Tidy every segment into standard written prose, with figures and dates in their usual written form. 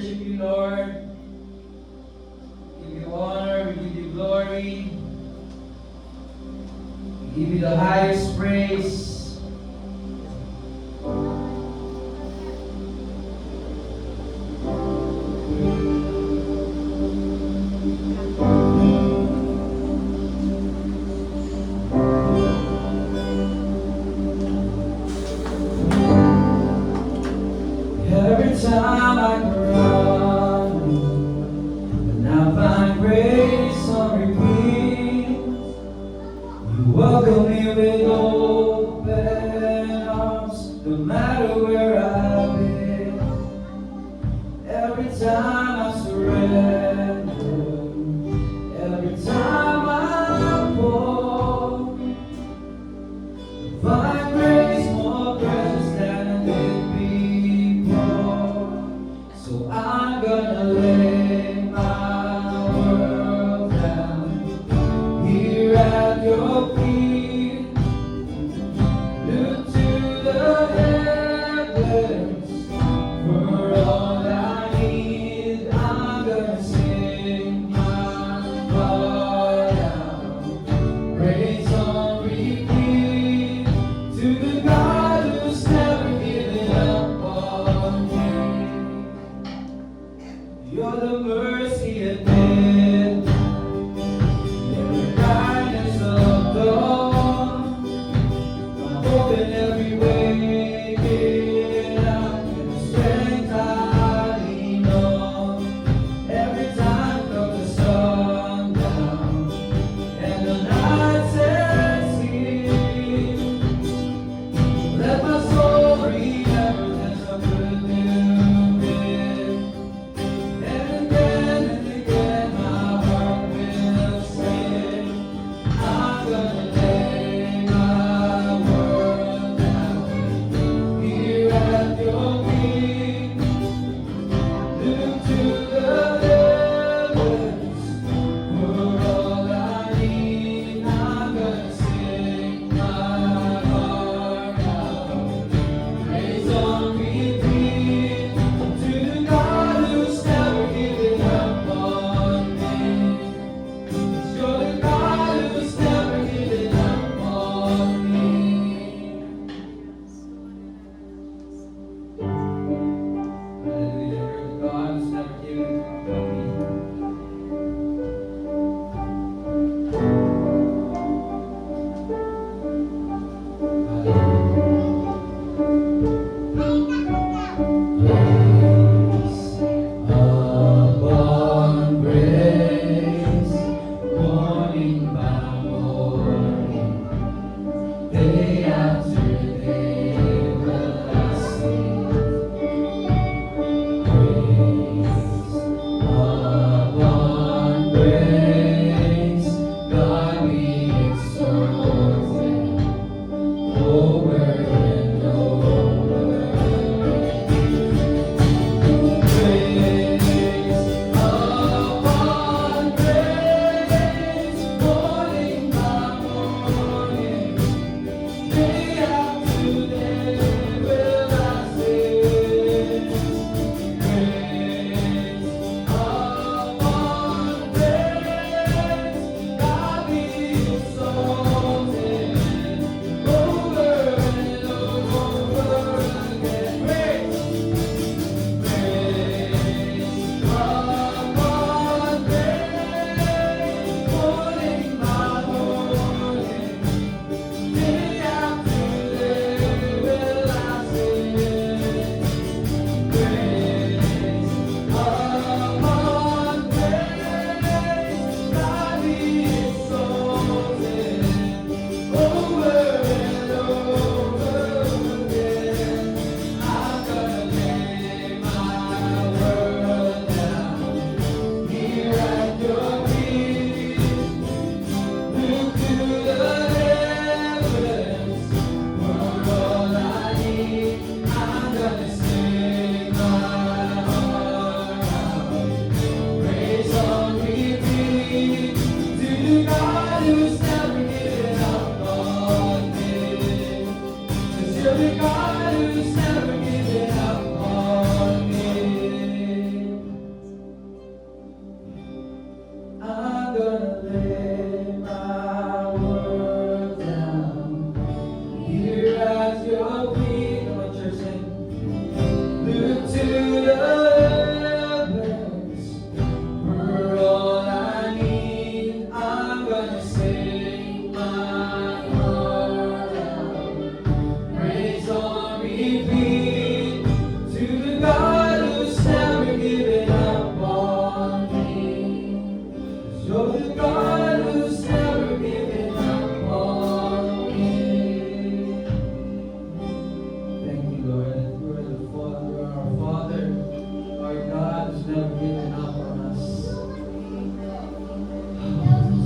worship you, Lord. We give you honor, we give you glory. We give you the highest praise. Every time I run, when I find grace on repeat, you welcome me with open arms, no matter where I've been. Every time I surrender, every time I fall, find grace more precious than it before. So I'm gonna lay my world down here at your feet. Look to the heavens for all I need. I'm gonna sing my heart out, praise on repeat to the God who's never given up on me. You're the mercy at mid, the kindness of dawn. I'm hoping every way, the strength I lean on. Every time comes the sun down and the night sets in. Let my soul remember there's a good new day. And again my heart will sing. I'm gonna lay my world down here at your feet. Look to the heavens for all I need. I'm gonna sing my heart out, praise on repeat to the God who's never given up on me. You're the God who's never given up on me. Hallelujah. You're the God who's never given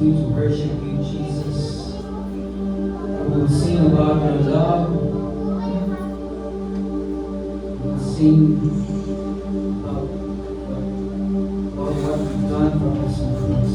continue to worship you, Jesus. We will sing about your love. We will sing about what you've done for us and for us.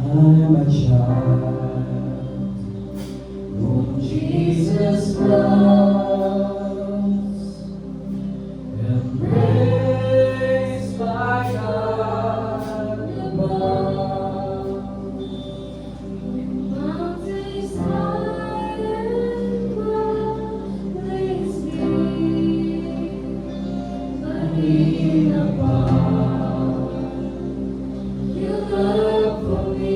I'm a child whom Jesus loves, embraced by God above. Mountains high and valleys deep, but in above, you love for me.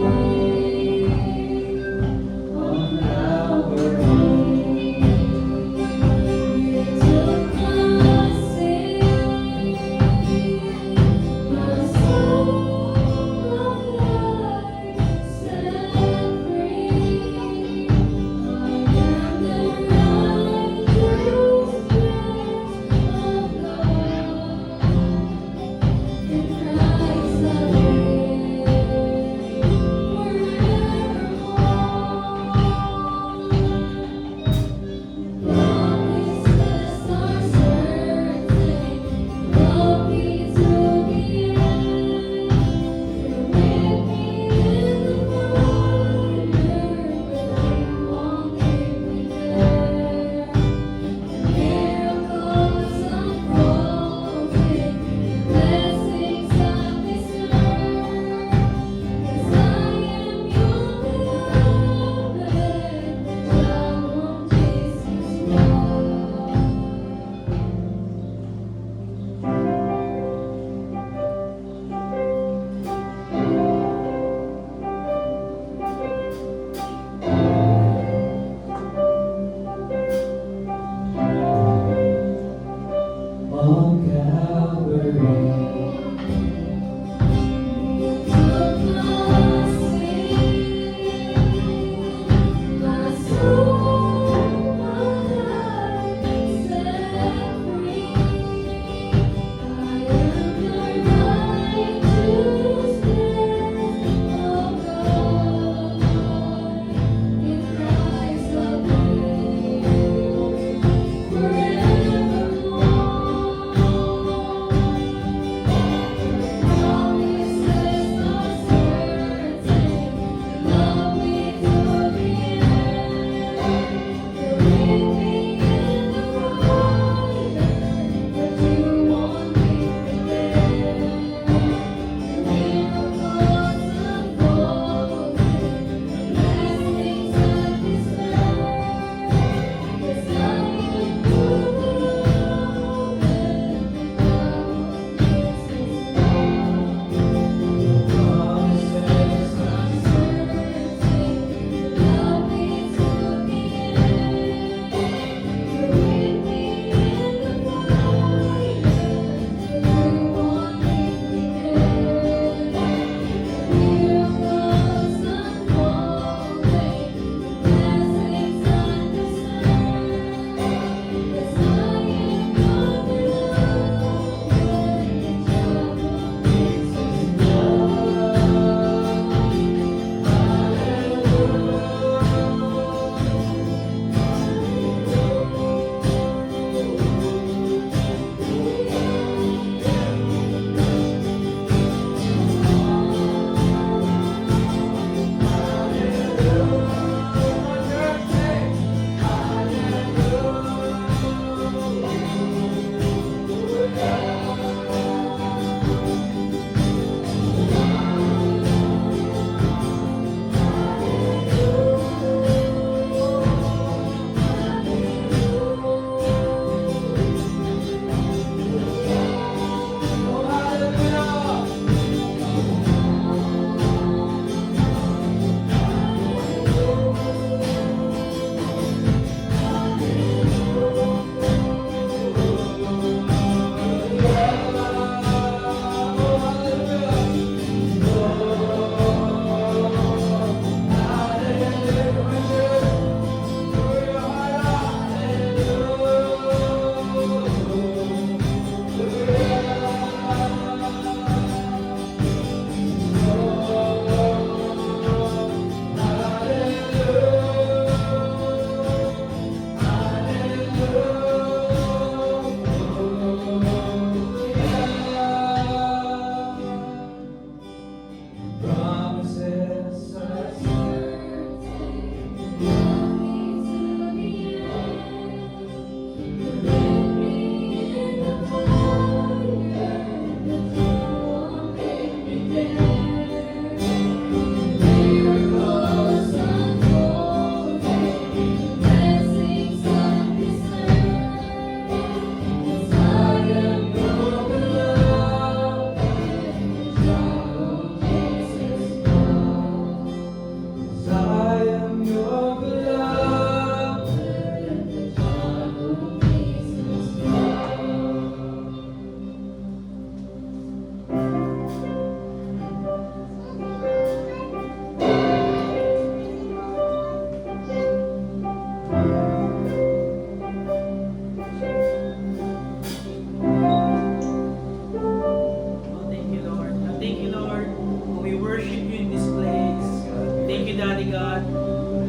Daddy God.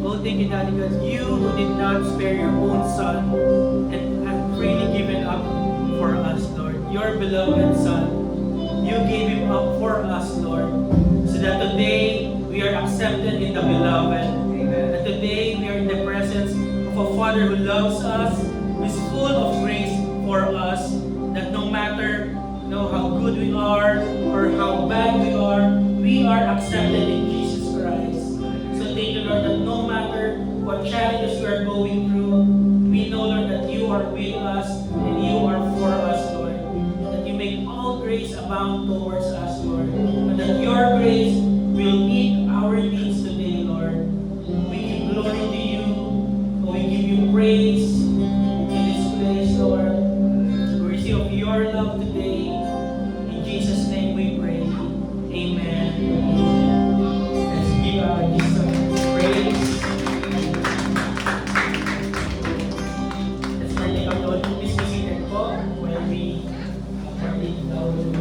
Oh, thank you, Daddy God. You who did not spare your own Son and have freely given up for us, Lord. Your beloved Son. You gave Him up for us, Lord. So that today we are accepted in the Beloved. Amen. And today we are in the presence of a Father who loves us, who is full of grace for us, that no matter how good we are or how bad we are accepted in Jesus Christ. So thank you, Lord, that no matter what challenges we are going through, we know, Lord, that you are with us and you are for us, Lord. That you make all grace abound towards us, Lord. And that your grace will meet our needs today, Lord. We give glory to you. We give you praise in this place, Lord. Mercy of your love today. In Jesus' name we pray. Amen. Let's give Jesus praise. Let's take up the Lord. Please be seated po when we lead the Lord.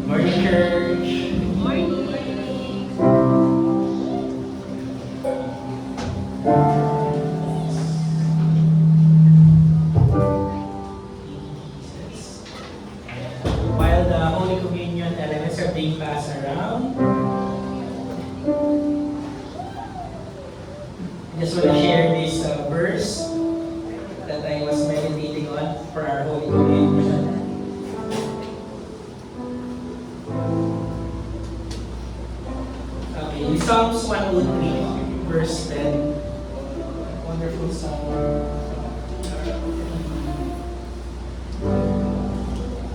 Morning, church. While the Holy Communion elements are being passed around, I just want to share this verse that I was meditating on for our Holy Communion. Okay, in Psalms 103, verse 10. Wonderful psalm.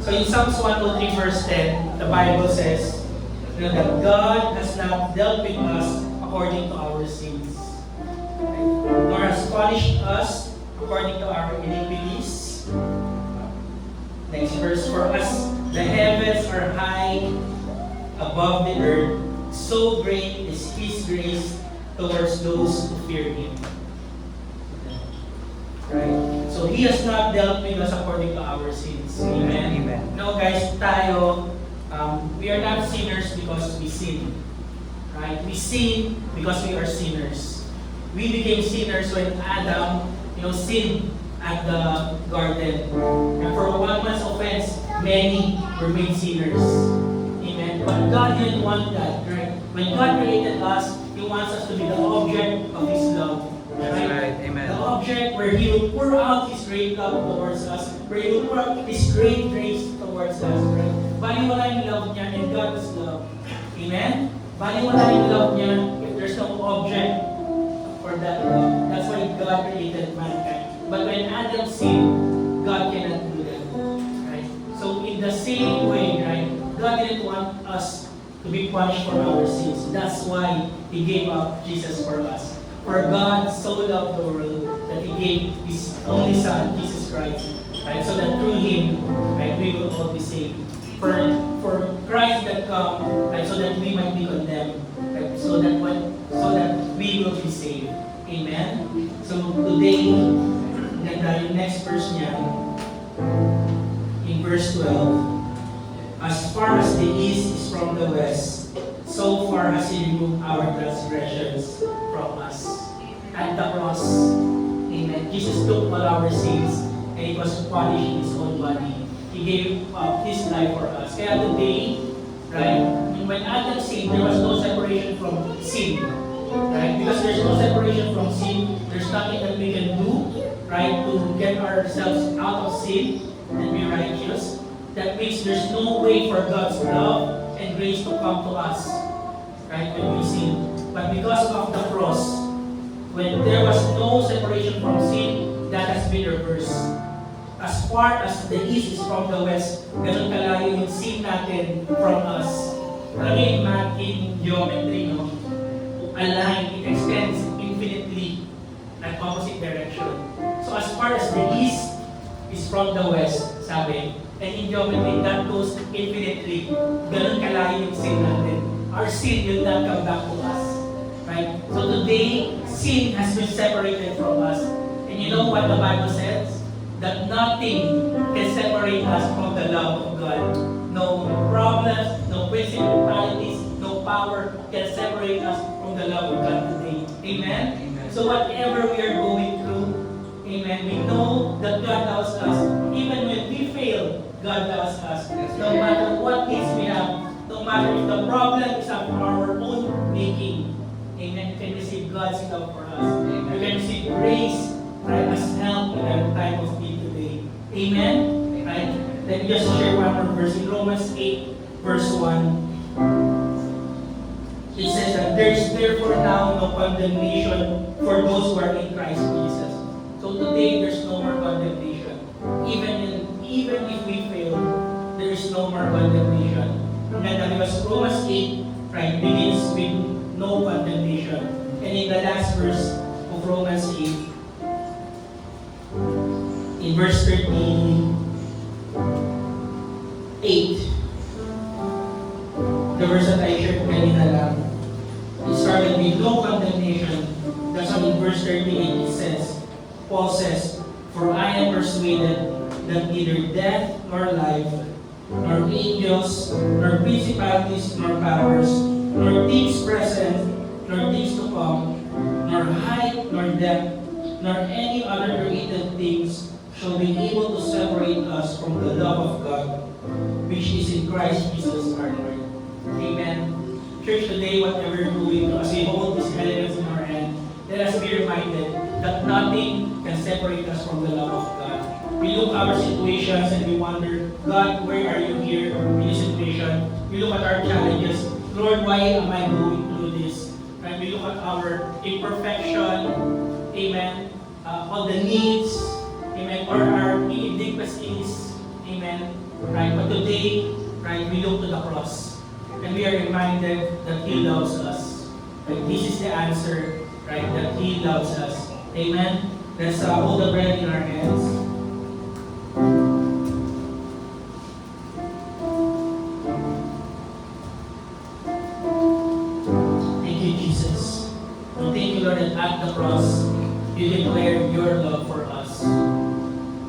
So in Psalms 103, verse 10, the Bible says, that God has not dealt with us according to our sins, nor has punished us according to our iniquities. Next verse, for us, the heavens are high above the earth, so great is His grace towards those who fear Him. Right? So He has not dealt with us according to our sins. Amen? Amen. No, guys, tayo, we are not sinners because we sin. Right? We sin because we are sinners. We became sinners when Adam, sinned at the garden. And for one man's offense, many were made sinners. Amen. But God didn't want that, right? When God created us, He wants us to be the object of His love. That's right. Amen. The object where He will pour out His great love towards us, where He will pour out His great grace towards us, right? Baliwala yung love niya and God's love. Amen? Baliwala yung love niya if there's no object for that love. That's why God created mankind. But when Adam sinned, God cannot do that. Right? So in the same way, right, God didn't want us to be punished for our sins. That's why He gave up Jesus for us. For God so loved the world that He gave His only Son, Jesus Christ, right? So that through Him, right, we will all be saved. For Christ that come, right, so that we might be condemned, right? So that we will be saved. Amen. So today, ganda yung next verse niya, in verse 12. As far as the east is from the west, so far has He removed our transgressions from us. At the cross, amen, Jesus took all our sins and He was punished in His own body. He gave up His life for us. Kaya today, right, when Adam sinned, there was no separation from sin. Right? Because there's no separation from sin, there's nothing that we can do, right, to get ourselves out of sin and be righteous. That means there's no way for God's love and grace to come to us, right, when we sin. But because of the cross, when there was no separation from sin, that has been reversed. As far as the east is from the west, ganun kalayo yung sin natin from us. Alam mo in geometry, no? A line, it extends infinitely at opposite direction. So as far as the east is from the west, sabi, and in geometry, that goes infinitely. Ganun kalayo yung sin natin. Our sin will not come back to us. Right? Right? So today, sin has been separated from us. And you know what the Bible says? That nothing can separate us from the love of God. No problems, no principalities, no power can separate us from the love of God today. Amen? Amen. So whatever we are going through, amen, we know that God loves us. Even when we fail, God loves us. No matter what needs we have, no matter if the problem is of our own making, amen, you can receive God's love for us. Amen. You can receive grace, right, as help in our time of need today. Amen? Right? Let me just share one more verse in Romans 8, verse 1. It says that there is therefore now no condemnation for those who are in Christ Jesus. So today there's no more condemnation. Even if we fail, there is no more condemnation. And because Romans 8, right, begins with no condemnation. And in the last verse of Romans 8, in verse 38, the verse that I shared kanina lang, it started with no condemnation. That's why in verse 38 it says, Paul says, "For I am persuaded that neither death nor life, nor angels, nor principalities, nor powers, nor things present, nor things to come, nor height, nor depth, nor any other created things shall be able to separate us from the love of God, which is in Christ Jesus our Lord." Amen. Church, today, whatever you're doing, as we hold these elements in our hand, let us be reminded that nothing can separate us from the love of God. We look at our situations and we wonder, God, where are you here in this situation? We look at our challenges. Lord, why am I going through this? Right? We look at our imperfection, amen, all the needs, amen, or our inadequacies, amen, right? But today, right, we look to the cross and we are reminded that He loves us. Right? This is the answer, right, that He loves us. Amen? Let's hold the bread in our hands. Thank you, Jesus. And thank you, Lord, that at the cross, you declared your love for us.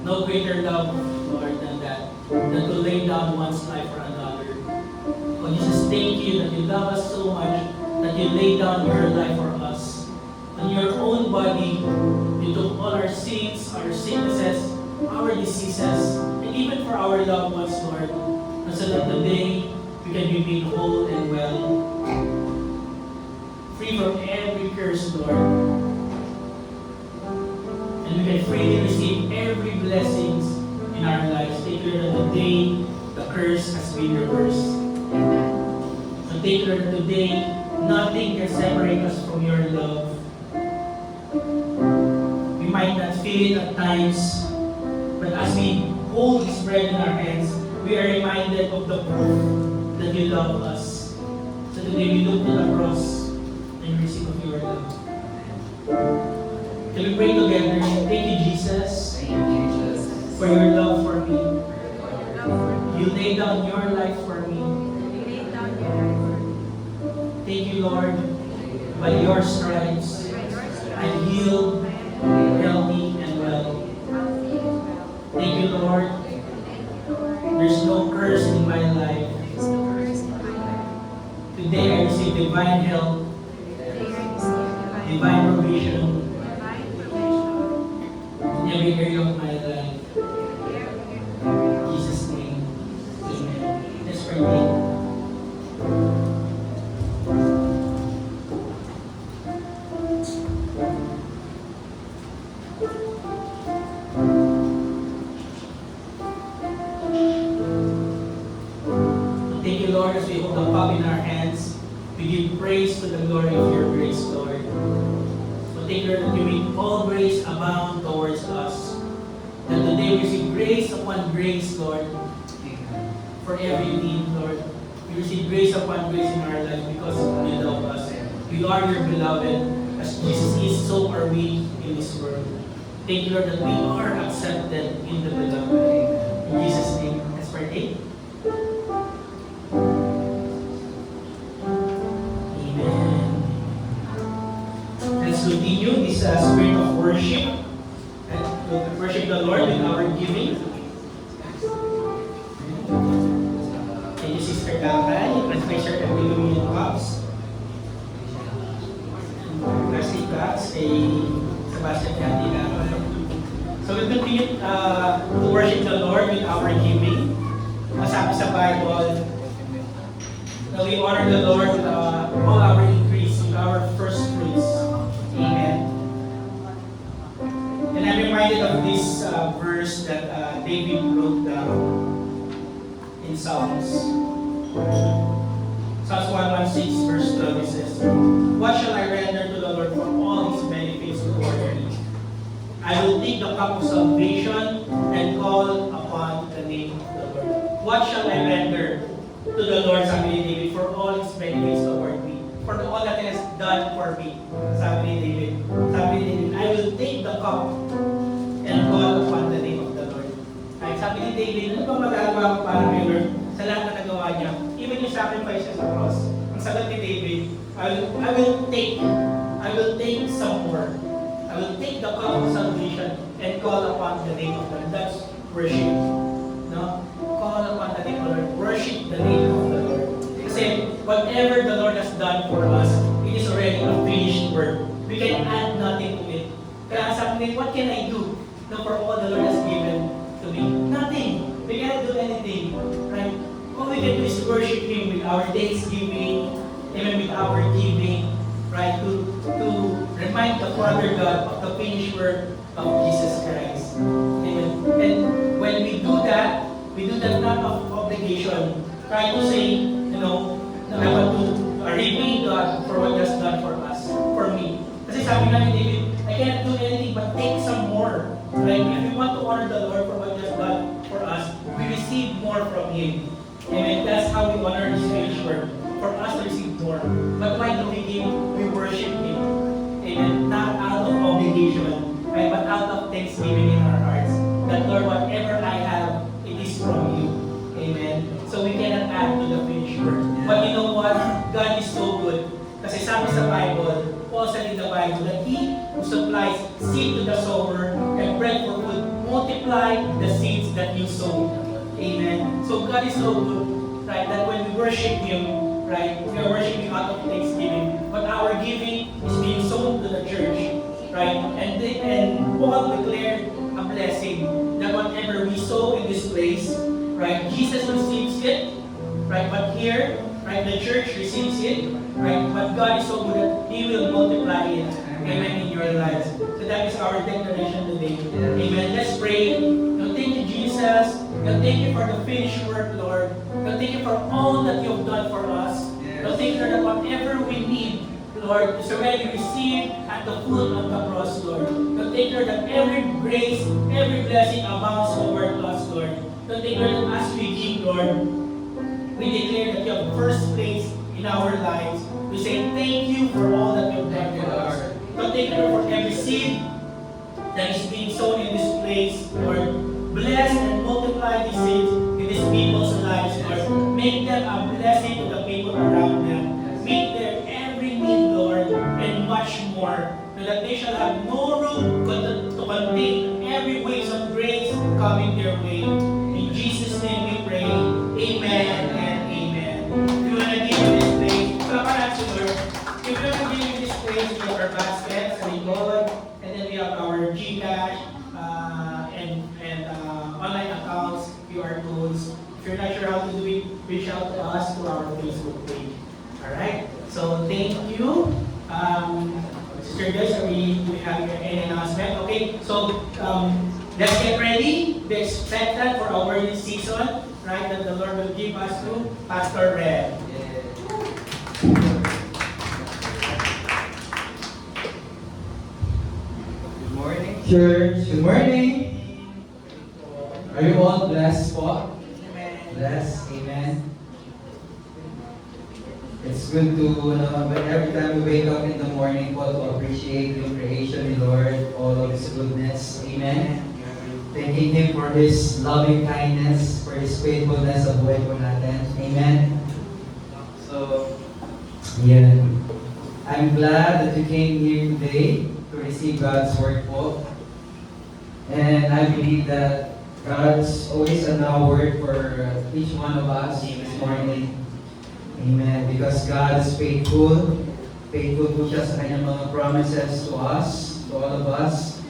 No greater love, Lord, than that, than to lay down one's life for another. Oh, Jesus, thank you that you love us so much that you laid down your life for us. On your own body, you took all our sins, our sicknesses, our diseases, and even for our loved ones, Lord, and so that today we can be made whole and well, free from every curse, Lord. And we can freely receive every blessings in our lives. Thank you that today the curse has been reversed. So thank you that today nothing can separate us from your love. We might not feel it at times, but as we hold this bread in our hands, we are reminded of the proof that you love us. So today we look to the cross and receive of your love. Can we pray together? Thank you, Jesus, for your love for me. You laid down your life for me. Thank you, Lord. By your stripes, I'm healed, healthy, and well. Thank you, Lord. There's no curse in my life. Today I receive divine health, divine provision in every area of my life. In Jesus' name, amen. Let's pray. Thank you, Lord, as we hold the cup in our hands, we give praise to the glory of your grace, Lord. So thank you, Lord, that you make all grace abound towards us. That today we receive grace upon grace, Lord, for every need, Lord. We receive grace upon grace in our life because you love us. We are your beloved. As Jesus is, so are we in this world. Thank you, Lord, that we are accepted in the beloved. In Jesus' name, let's pray. Amen. let's continue this spirit of worship and to worship the Lord with our giving. Thank you, Sister Kakan. You can place your illuminated cups. Plastic cups, Sebastian Gandhi Kakan. So we continue to worship the Lord with our giving. Sabi sa Bible, that we honor the Lord with all our increase, with our first fruits. Amen. And I'm reminded of this verse that David wrote down in Psalms. Psalms 116 verse 12 it says, "What shall I render to the Lord for all His benefits toward me? I will take the cup of salvation and call upon the name of the Lord." What shall I render to the Lord, sabi ni David, for all His benefits toward me, for all that He has done for me, sabi ni David. Sabi ni David, I will take the cup and call upon the name of the Lord. Ay, sabi ni David, ano bang magagawa ko para kay Lord sa lahat na nagawa niya? Even yung sacrifices sa cross. Ang sagot ni David, I will take some more. I will take the cup of salvation and call upon the name of the Lord. That's worship. No? Call upon the name of the Lord. Worship the name of the Lord. Kasi whatever the Lord has done for us, it is already a finished work. We can add nothing to it. Kaya sabi niya, what can I do for all the Lord has given to me? Nothing. We cannot do anything. Right? All we can do is worship Him with our thanksgiving, even with our giving, right? To remind the Father God of the finished work of Jesus Christ. Amen. And when we do that not of obligation. Try to say, I want to repay God for what He has done for us, for me. Kasi sabi nga ni David, I cannot do anything but take some more. Right? If we want to honor the Lord for what He has done for us, we receive more from Him. Amen. That's how we honor His finished work. For us to receive more. But why do we give? We worship Him. Amen. Not out of obligation, right? But out of thanksgiving in our hearts. That Lord, whatever I have, it is from You. Amen. So we cannot add to the finished work. But you know what? God is so good. Kasi sabi sa Bible, Paul said in the Bible, that He who supplies seed to the sower and bread for food, multiply the seeds that you sow. Amen. So God is so good, right? That when we worship Him, right, we are worshiping out of thanksgiving, but our giving is being sown to the church, right? And Paul declared a blessing that whatever we sow in this place, right, Jesus receives it, right? But here, right, the church receives it, right? But God is so good that He will multiply it, amen, in your lives. So that is our declaration today. Amen. Let's pray. Thank you, Jesus. Thank You for the finished work, Lord. Thank You for all that You have done for us. Thank You that whatever we need, Lord, is already received at the foot of the cross, Lord. Thank You that every grace, every blessing abounds over us, Lord. Thank You that as we give, Lord, we declare that You have first place in our lives. We say thank You for all that You have done for us. Thank You for every seed that is being sown in this place, Lord. Bless and multiply these seeds in these people's lives, Lord. Make them a blessing to the people around them. Meet their every need, Lord, and much more, so that they shall have no room to contain every waves of grace coming their way. In Jesus' name we pray. Amen and amen. If you want to give me this place, Lord. If you want to give me this place, we have our baskets, God, and then we have our GCash, and online accounts, QR codes. If you're not sure how to do it, reach out to us to our Facebook page. Alright? So thank you. Sister Joyce, we have any announcement? Okay, so let's get ready. Be expectant for our word season, right? That the Lord will give us to Pastor Red. Good morning, church. Good morning. Are you all blessed po? Blessed. Amen. It's good to, every time we wake up in the morning po, to appreciate the creation of the Lord, all of His goodness. Amen. Thanking Him for His loving kindness, for His faithfulness sa buhay po natin. Amen. So, yan. I'm glad that you came here today to receive God's word po. And I believe that God's always an word for each one of us this morning. Amen. Because God is faithful. Faithful po siya sa kanyang mga promises to us, to all of us.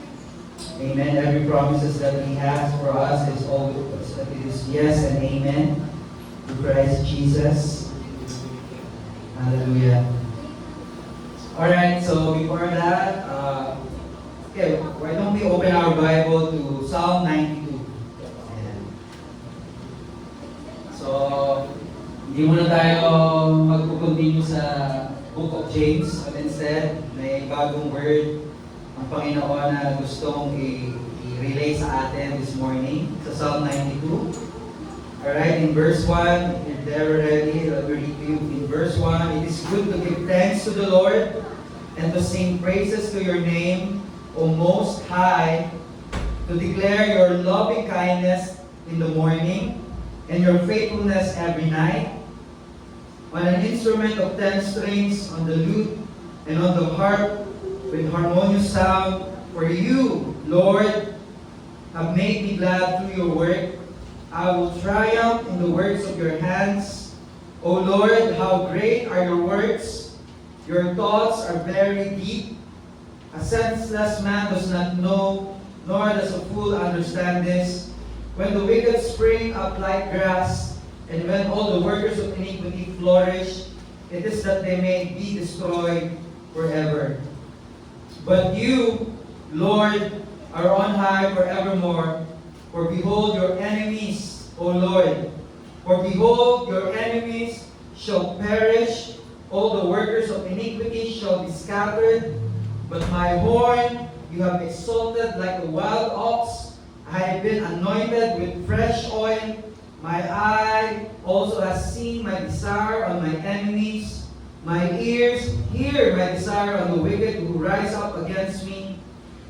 Amen. Every promises that He has for us is always it is yes and amen. Through Christ Jesus. Hallelujah. Alright, so before that, okay, why don't we open our Bible to Psalm 92. Ayan. So, hindi muna tayo mag-continue sa Book of James, but instead, may bagong word ang Panginoon na gustong i-relay sa atin this morning sa Psalm 92. Alright, in verse 1, if they're ready, let me read to you. In verse 1, it is good to give thanks to the Lord and to sing praises to your name, O Most High, to declare your loving kindness in the morning and your faithfulness every night. On an instrument of 10 strings, on the lute and on the harp with harmonious sound, for you, Lord, have made me glad through your work. I will triumph in the works of your hands. O Lord, how great are your works! Your thoughts are very deep. A senseless man does not know, nor does a fool understand this. When the wicked spring up like grass, and when all the workers of iniquity flourish, it is that they may be destroyed forever. But you, Lord, are on high forevermore. For behold your enemies, O Lord. For behold your enemies shall perish, all the workers of iniquity shall be scattered. But my horn you have exalted like a wild ox. I have been anointed with fresh oil. My eye also has seen my desire on my enemies. My ears hear my desire on the wicked who rise up against me.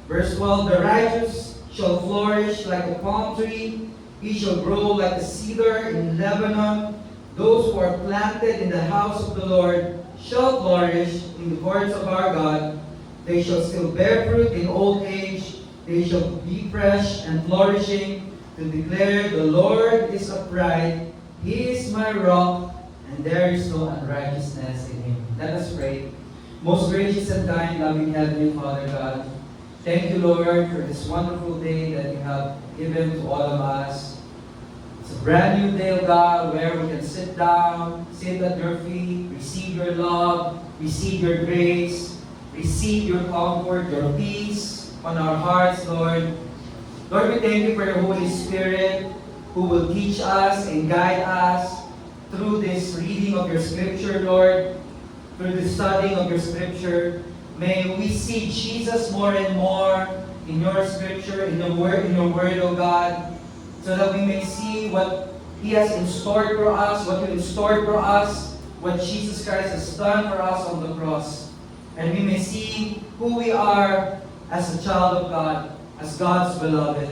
Verse 12, the righteous shall flourish like a palm tree. He shall grow like a cedar in Lebanon. Those who are planted in the house of the Lord shall flourish in the courts of our God. They shall still bear fruit in old age. They shall be fresh and flourishing to declare the Lord is upright. He is my rock, and there is no unrighteousness in him. Let us pray. Most gracious and kind, loving Heavenly Father God, thank you, Lord, for this wonderful day that you have given to all of us. It's a brand new day, O God, where we can sit down, sit at your feet, receive your love, receive your grace, receive your comfort, your peace on our hearts, Lord. Lord, we thank you for your Holy Spirit who will teach us and guide us through this reading of your Scripture, Lord, through the studying of your Scripture. May we see Jesus more and more in your Scripture, in your Word, O God, so that we may see what He has in store for us, what you in store for us, what Jesus Christ has done for us on the cross. And we may see who we are as a child of God, as God's beloved.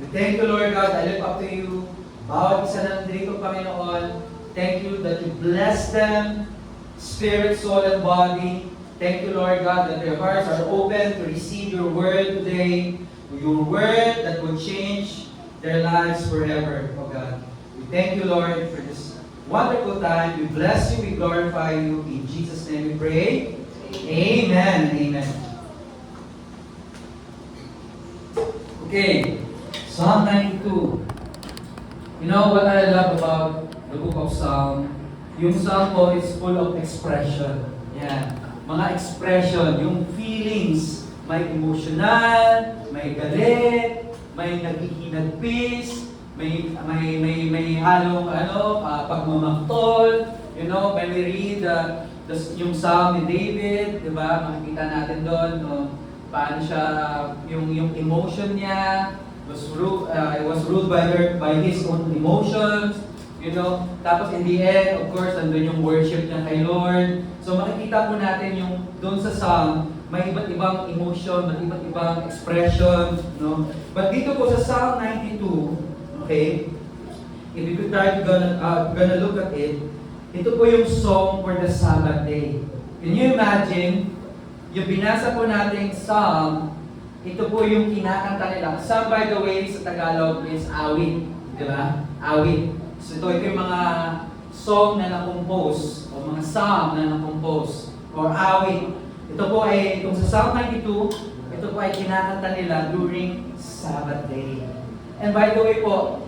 We thank you, Lord God. I lift up to you. Bawat isa na nandito, Panginoon. Thank you that you bless them, spirit, soul, and body. Thank you, Lord God, that their hearts are open to receive your word today. Your word that will change their lives forever, oh God. We thank you, Lord, for this wonderful time. We bless you, we glorify you. In Jesus' name we pray. Amen. Amen. Okay, Psalm 92. You know what I love about the book of Psalm? Yung Psalm po is full of expression. Yan. Mga expression, yung feelings. May emotional, may galit, may naghihinagpis, may halong pagmamaktol. You know, when we read yung Psalm ni David, di ba? Makikita natin doon, no? Paano siya, yung emotion niya, was ruled by his own emotions, you know. Tapos in the end, of course, nandun yung worship niya kay Lord. So makikita po natin yung doon sa Psalm, may iba't ibang emotion, may iba't ibang expression, no? But dito po sa Psalm 92, okay, if you try to gonna look at it, ito po yung song for the Sabbath day. Can you imagine, yung binasa po nating Psalm, ito po yung kinakanta nila. Psalm, by the way, sa Tagalog is awit. Di ba? Awit. So ito yung mga song na na-compose, o mga psalm na na-compose, or awit. Ito po ay, kung sa Psalm 92, ito po ay kinakanta nila during Sabbath day. And by the way po,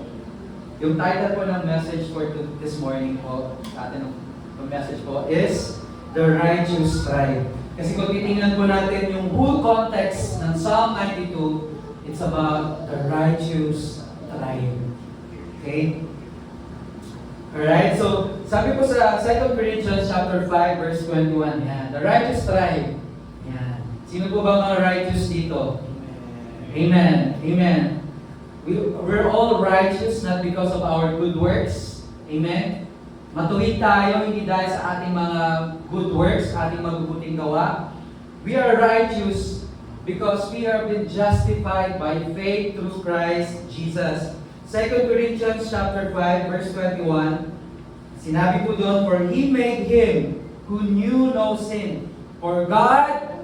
yung title po ng message for this morning po, atin ang message po is The Righteous Tribe. Kasi kung titingnan po natin yung whole context ng Psalm 92, it's about the righteous tribe. Okay? Alright, so sabi po sa 2 Corinthians chapter 5 verse 21, yan, the righteous tribe. Yan. Sino po ba mga righteous dito? Amen. Amen. We're all righteous not because of our good works. Amen. Matuwid tayo hindi dahil sa ating mga good works, ating mabubuting gawa. We are righteous because we have been justified by faith through Christ Jesus. 2 Corinthians chapter 5 verse 21, sinabi po doon, for He made Him who knew no sin. For God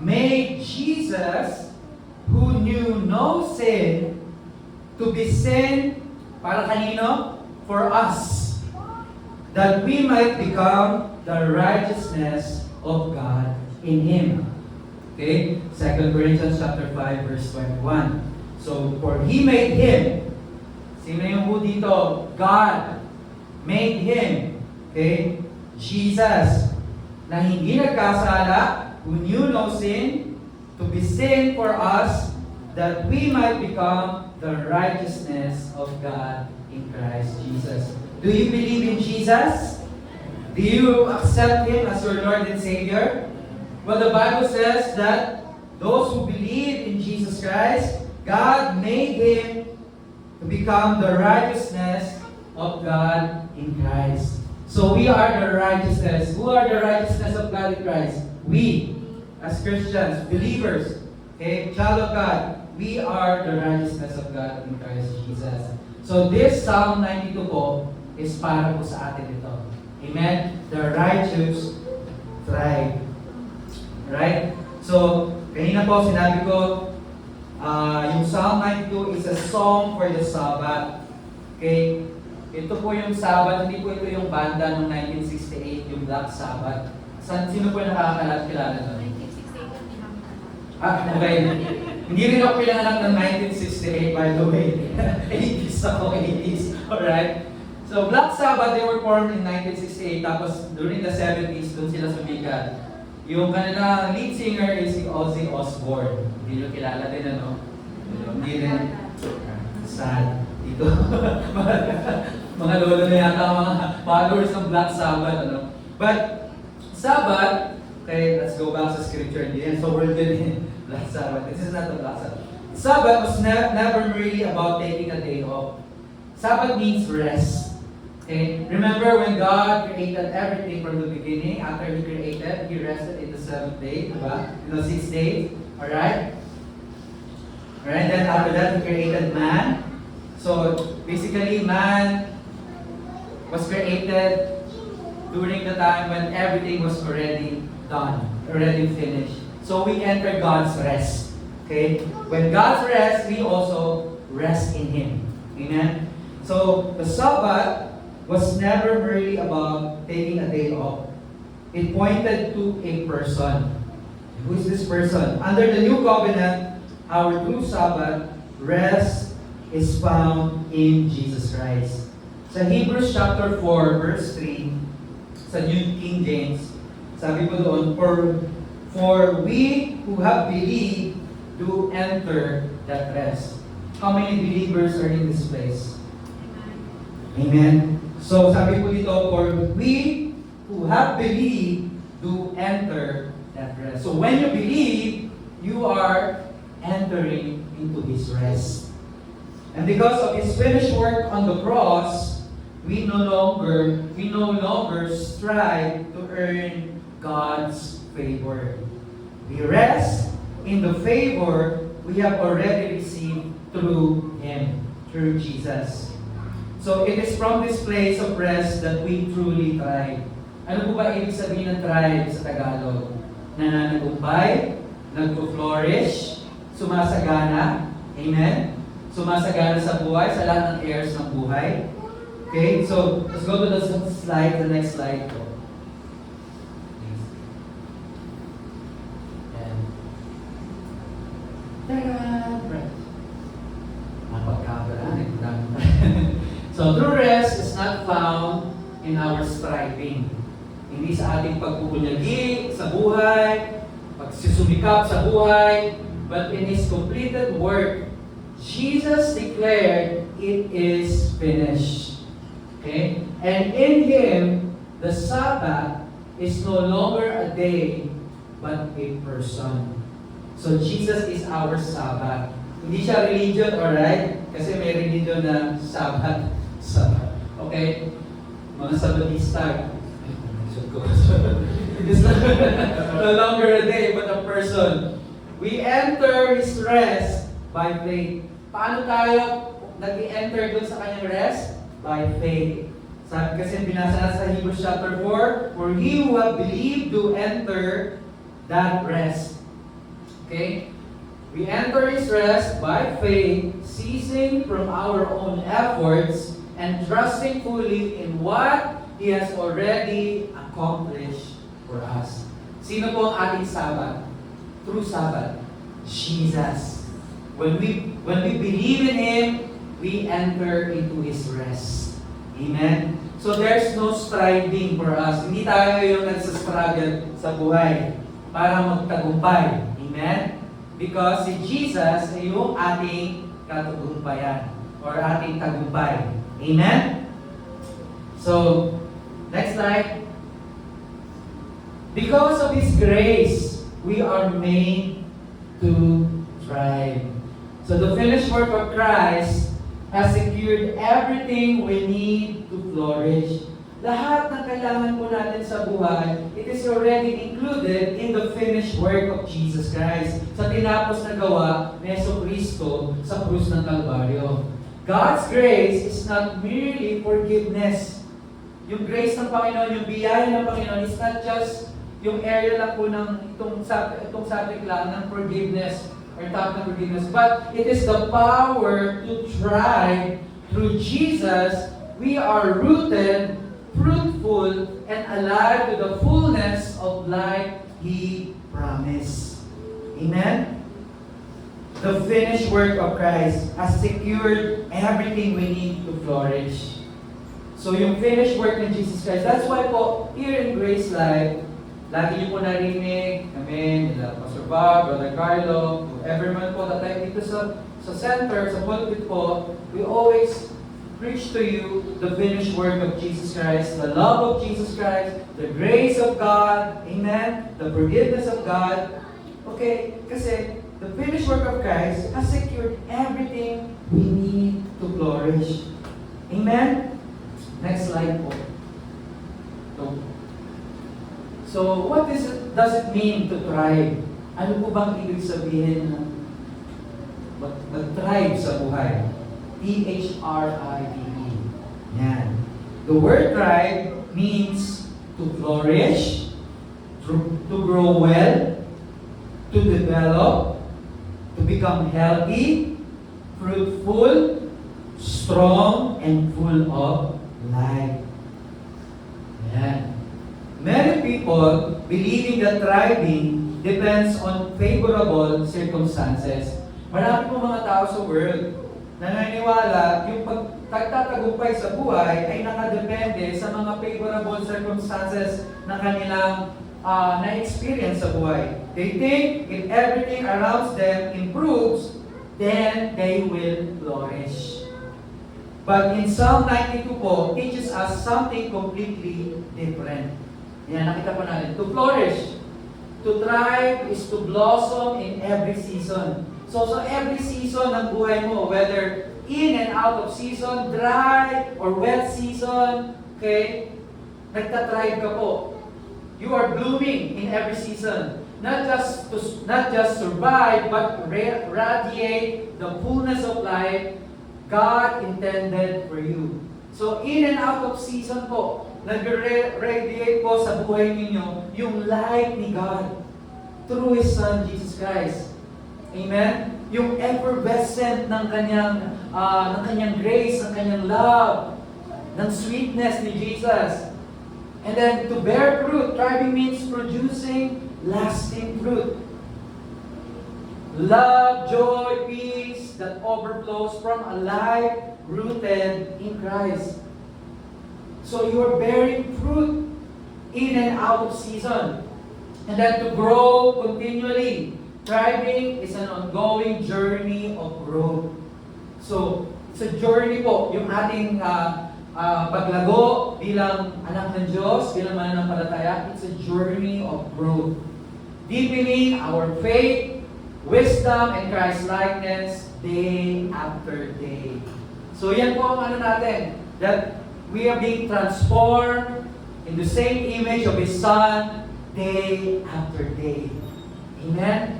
made Jesus who knew no sin to be sin para kanino? For us, that we might become the righteousness of God in Him. Okay? 2 Corinthians chapter 5 verse 21. So, for He made Him. Sino yung who dito? God made Him. Okay? Jesus, na hindi nagkasala, who knew no sin, to be sin for us, that we might become the righteousness of God in Christ Jesus. Do you believe in Jesus? Do you accept Him as your Lord and Savior? Well, the Bible says that those who believe in Jesus Christ, God made Him to become the righteousness of God in Christ. So we are the righteousness. Who are the righteousness of God in Christ? We, as Christians, believers, okay, child of God, we are the righteousness of God in Christ Jesus. So this Psalm 92 po, is para po sa atin ito. Amen? The righteous tribe. Right? So, kanina po sinabi ko, yung Psalm 92 is a song for the Sabbath. Okay? Ito po yung Sabbath, hindi po ito yung banda noong 1968, yung Black Sabbath. Sino po yung nakakilala doon? 1968 Okay. Hindi rin ako pinanganak ng 1968, by the way. 80s ako, 80s. Alright? So, Black Sabbath, they were formed in 1968, tapos during the 70s, doon sila sumikat. Yung kanilang lead singer is si Ozzy Osbourne. Hindi nyo kilala din, ano? Hindi rin. Sad. Dito. Mga lolo na yata, mga followers ng Black Sabbath, ano? But, Sabbath, okay, let's go back sa scripture again. So, we're good Black Sabbath. This is not the Black Sabbath. Sabbath was never really about taking a day off. Sabbath means rest. Okay? Remember when God created everything from the beginning, after He created, He rested in the 7th day, diba? 6 days. Alright? Alright, then after that, He created man. So, basically, man was created during the time when everything was already done, already finished. So, we enter God's rest. Okay? When God's rest, we also rest in Him. Amen? So, the Sabbath was never merely about taking a day off. It pointed to a person. Who is this person? Under the new covenant, our true Sabbath rest is found in Jesus Christ. Sa Hebrews chapter 4, verse 3, sa New King James, sabi po doon, For we who have believed do enter that rest. How many believers are in this place? Amen. So sabi po dito, for we who have believed do enter that rest. So when you believe, you are entering into His rest. And because of His finished work on the cross, we no longer strive to earn God's favor. We rest in the favor we have already received through Him, through Jesus. So it is from this place of rest that we truly thrive. Ano po ba ibig sabihin ng tribe sa Tagalog? Nananagumpay, nagpo-flourish, sumasagana, amen? Sumasagana sa buhay, sa lahat ng areas ng buhay. Okay, so let's go to the slide, the next slide po. Ayan. Tada! So true rest is not found in our striving. Hindi sa ating pagpupunyagi sa buhay, pagsusumikap sa buhay, but in His completed work. Jesus declared, "It is finished." Okay? And in Him, the Sabbath is no longer a day, but a person. So Jesus is our Sabbath. Hindi siya religion, alright? Kasi may religion na Sabbath. Okay? Mga Sabbatista. It is no longer a day, but a person. We enter His rest by faith. Paano tayo nag-enter dun sa kanyang rest? By faith. Kasi binasa na sa Hebrews chapter 4, "For he who have believed to enter that rest." Okay? We enter His rest by faith, ceasing from our own efforts and trusting fully in what He has already accomplished for us. Sino po ang ating Sabbath? True Sabbath. Jesus. When we believe in Him, we enter into His rest. Amen? So there's no striving for us. Hindi tayo yung nagsastruggle sa buhay para magtagumpay. Amen? Because si Jesus ay yung ating katagumpayan or ating tagumpay. Amen? So, next slide. Because of His grace, we are made to thrive. So the finished work of Christ has secured everything we need to flourish. Lahat ng kailangan po natin sa buhay, it is already included in the finished work of Jesus Christ. Sa tinapos na gawa ni Jesucristo sa krus ng Kalbaryo. God's grace is not merely forgiveness. Yung grace ng Panginoon, yung biyaya ng Panginoon is not just yung area lang po ng itong subject lang ng forgiveness or topic ng forgiveness, but it is the power to thrive through Jesus. We are rooted, fruitful, and alive to the fullness of life He promised. Amen? The finished work of Christ has secured everything we need to flourish. So yung finished work ng Jesus Christ, that's why po, here in Grace Life, lagi niyo po narinig, kami, nila Pastor Bob, Brother Carlo, whoever man po, tatay dito sa center, sa pulpit po, we always preach to you the finished work of Jesus Christ, the love of Jesus Christ, the grace of God, amen, the forgiveness of God. Okay, kasi the finished work of Christ has secured everything we need to flourish. Amen? Next slide po. So what does it mean to thrive? Ano po bang ibig sabihin ng mag-thrive sa buhay? T-H-R-I-V-E. Yan. The word thrive means to flourish, to grow well, to develop, to become healthy, fruitful, strong, and full of life. Yan. Many people believing that thriving depends on favorable circumstances. Marami po mga tao sa world na naniniwala yung pagtatagumpay sa buhay ay nakadepende sa mga favorable circumstances na kanilang na-experience sa buhay. They think if everything around them improves, then they will flourish. But in Psalm 92 po, teaches us something completely different. Yan, nakita po natin. To flourish, to thrive is to blossom in every season. So every season ng buhay mo, whether in and out of season, dry or wet season, okay, nagtathrive ka po. You are blooming in every season. Not just survive, but radiate the fullness of life God intended for you. So, in and out of season po, nag-radiate po sa buhay ninyo yung light ni God through His Son, Jesus Christ. Amen? Yung effervescent ng kanyang grace, ng kanyang love, ng sweetness ni Jesus. And then, to bear fruit, thriving means producing lasting fruit. Love, joy, peace that overflows from a life rooted in Christ. So you're bearing fruit in and out of season. And then to grow continually. Thriving is an ongoing journey of growth. So, it's a journey po, yung ating paglago bilang anak ng Diyos, bilang mananampalataya, it's a journey of growth. Deepening our faith, wisdom, and Christ-likeness day after day. So yan po ang natin, that we are being transformed in the same image of His Son day after day. Amen?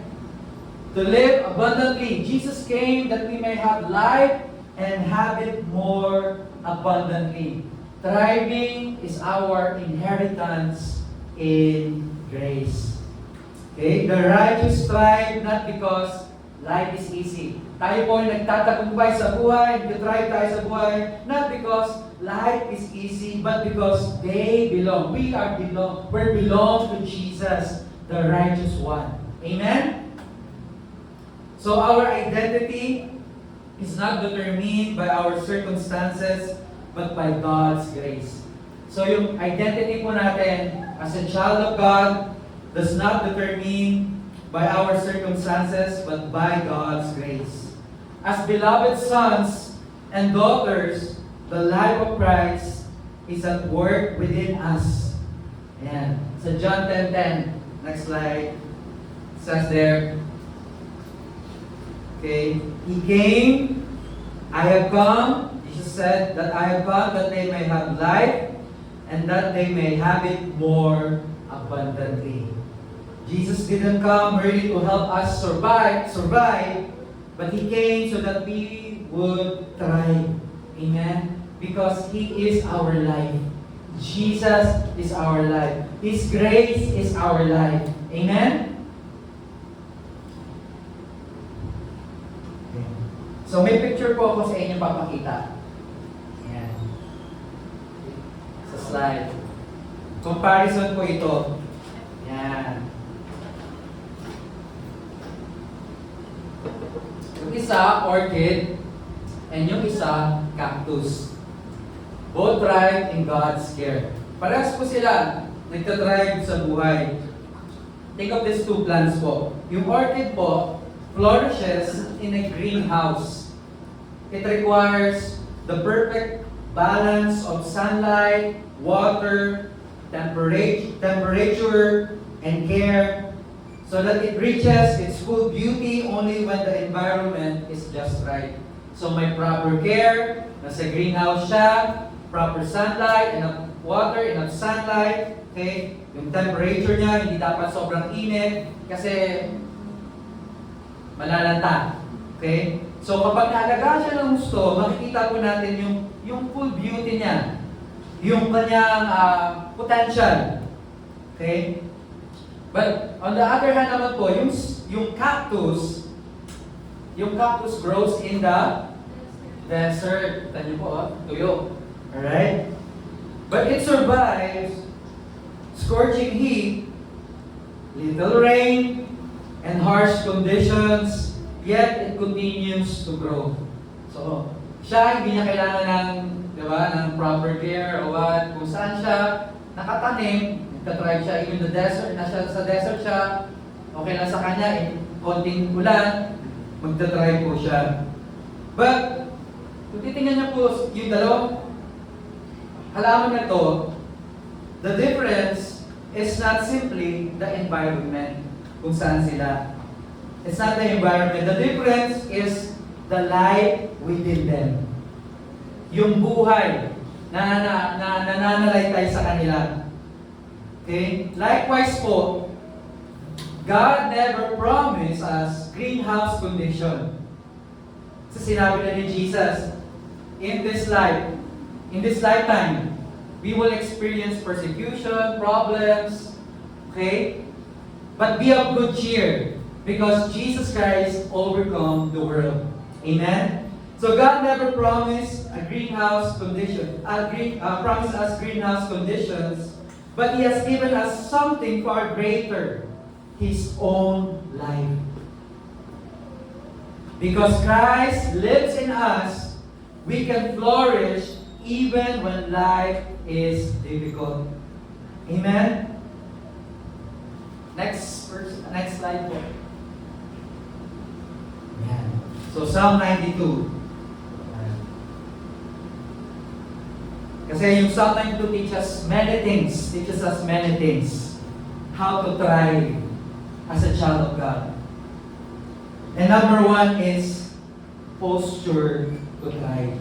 To live abundantly. Jesus came that we may have life and have it more abundantly. Thriving is our inheritance in grace. Okay? The righteous thrive not because life is easy. Tayo po ay nagtatagumpay sa buhay, nag-thrive tayo sa buhay, not because life is easy, but because they belong. We belong to Jesus, the righteous one. Amen? So our identity is not determined by our circumstances, but by God's grace. So yung identity po natin as a child of God does not determine by our circumstances, but by God's grace. As beloved sons and daughters, the life of Christ is at work within us. Ayan. So John 10:10, next slide, says there, okay, He came, I have come, Jesus said that I have come that they may have life and that they may have it more abundantly. Jesus didn't come merely to help us survive, but He came so that we would thrive. Amen? Because He is our life. Jesus is our life. His grace is our life. Amen? Okay. So may picture po ako sa inyo papakita. Ayan. Sa slide. Comparison po ito. Ayan. Yung isa, orchid, and yung isa, cactus. Both thrive in God's care. Parehas po sila, nagtatrive sa buhay. Think of these two plants po. Yung orchid po, flourishes in a greenhouse. It requires the perfect balance of sunlight, water, temperature, and care, so that it reaches its full beauty only when the environment is just right. So may proper care, nasa greenhouse siya, proper sunlight, enough water, enough sunlight, okay? Yung temperature niya, hindi dapat sobrang init, kasi malalanta. Okay? So kapag naalagaan siya ng gusto, makikita po natin yung full beauty niya, yung kanyang potential. Okay? But on the other hand naman po, yung cactus grows in the desert. Kita niyo po, tuyo. Alright? But it survives scorching heat, little rain, and harsh conditions, yet it continues to grow. So, siya hindi niya kailangan ng proper care o what, kung saan siya nakatanim, nagtatribe siya, even the desert, sa desert siya, okay lang sa kanya, konting ulan, magtatribe po siya. But, kung titingnan niyo po yung dalawang halaman na to, the difference is not simply the environment kung saan sila. It's not the environment. The difference is the life within them. Yung buhay na nananalaytay sa kanila. Okay? Likewise po, God never promised us greenhouse condition. Sa sinabi na ni Jesus, in this life, in this lifetime. We will experience persecution, problems, okay? But be of good cheer, because Jesus Christ overcome the world. Amen? So God never promised a greenhouse condition, promised us greenhouse conditions, but He has given us something far greater, His own life. Because Christ lives in us, we can flourish even when life is difficult. Amen? Next slide po. Ayan. So Psalm 92. Kasi yung Psalm 92 teaches us many things. How to thrive as a child of God. And number 1 is posture to thrive.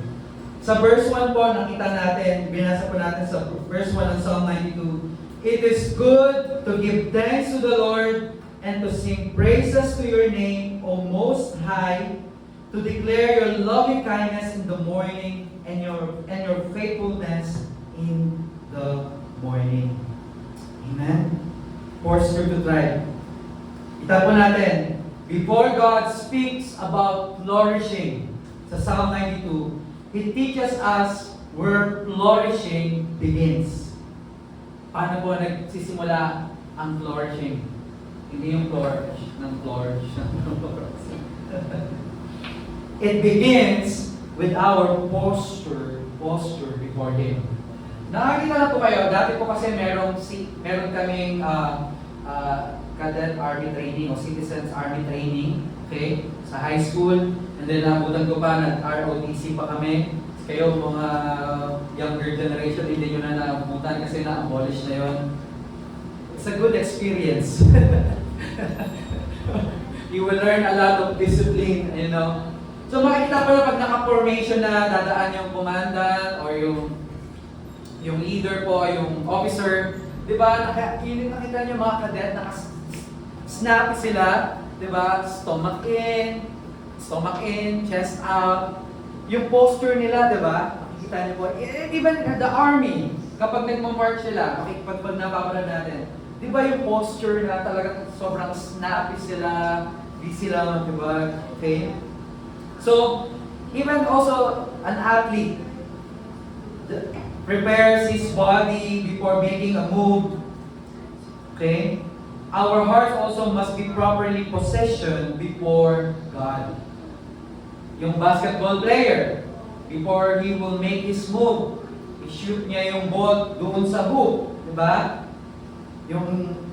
Sa verse 1 po, nakita natin, binasa po natin sa verse 1 ng Psalm 92, it is good to give thanks to the Lord and to sing praises to your name, O Most High, to declare your loving kindness in the morning and your faithfulness in the morning. Amen? Posture to thrive. Itapo natin, before God speaks about flourishing sa Psalm 92, He teaches us where flourishing begins. Paano po nagsisimula ang flourishing? Hindi yung flourish ng flourish. It begins with our posture before Him. Nakakita na po kayo, dati po kasi meron kaming cadet army training o citizens army training, okay, sa high school. And then nabutan ko pa, nag-ROTC pa kami. Kayo mga younger generation, hindi nyo na nabutan kasi na-abolish na yon. It's a good experience. You will learn a lot of discipline, you know. So makikita ko pag naka-formation na dadaan yung commandant or yung leader po, yung officer, di ba, nakita nyo mga cadet, naka-snappy sila, di ba, stomach in, chest out. Yung posture nila, di ba? Makikita niyo po. Even the army, kapag nagmo-march sila, pag napapanood natin, di ba yung posture na talagang sobrang snappy sila, di sila, di ba? Okay? So, even also an athlete prepares his body before making a move. Okay? Our hearts also must be properly positioned before God. Yung basketball player, before he will make his move, i-shoot niya yung ball doon sa hoop, di ba?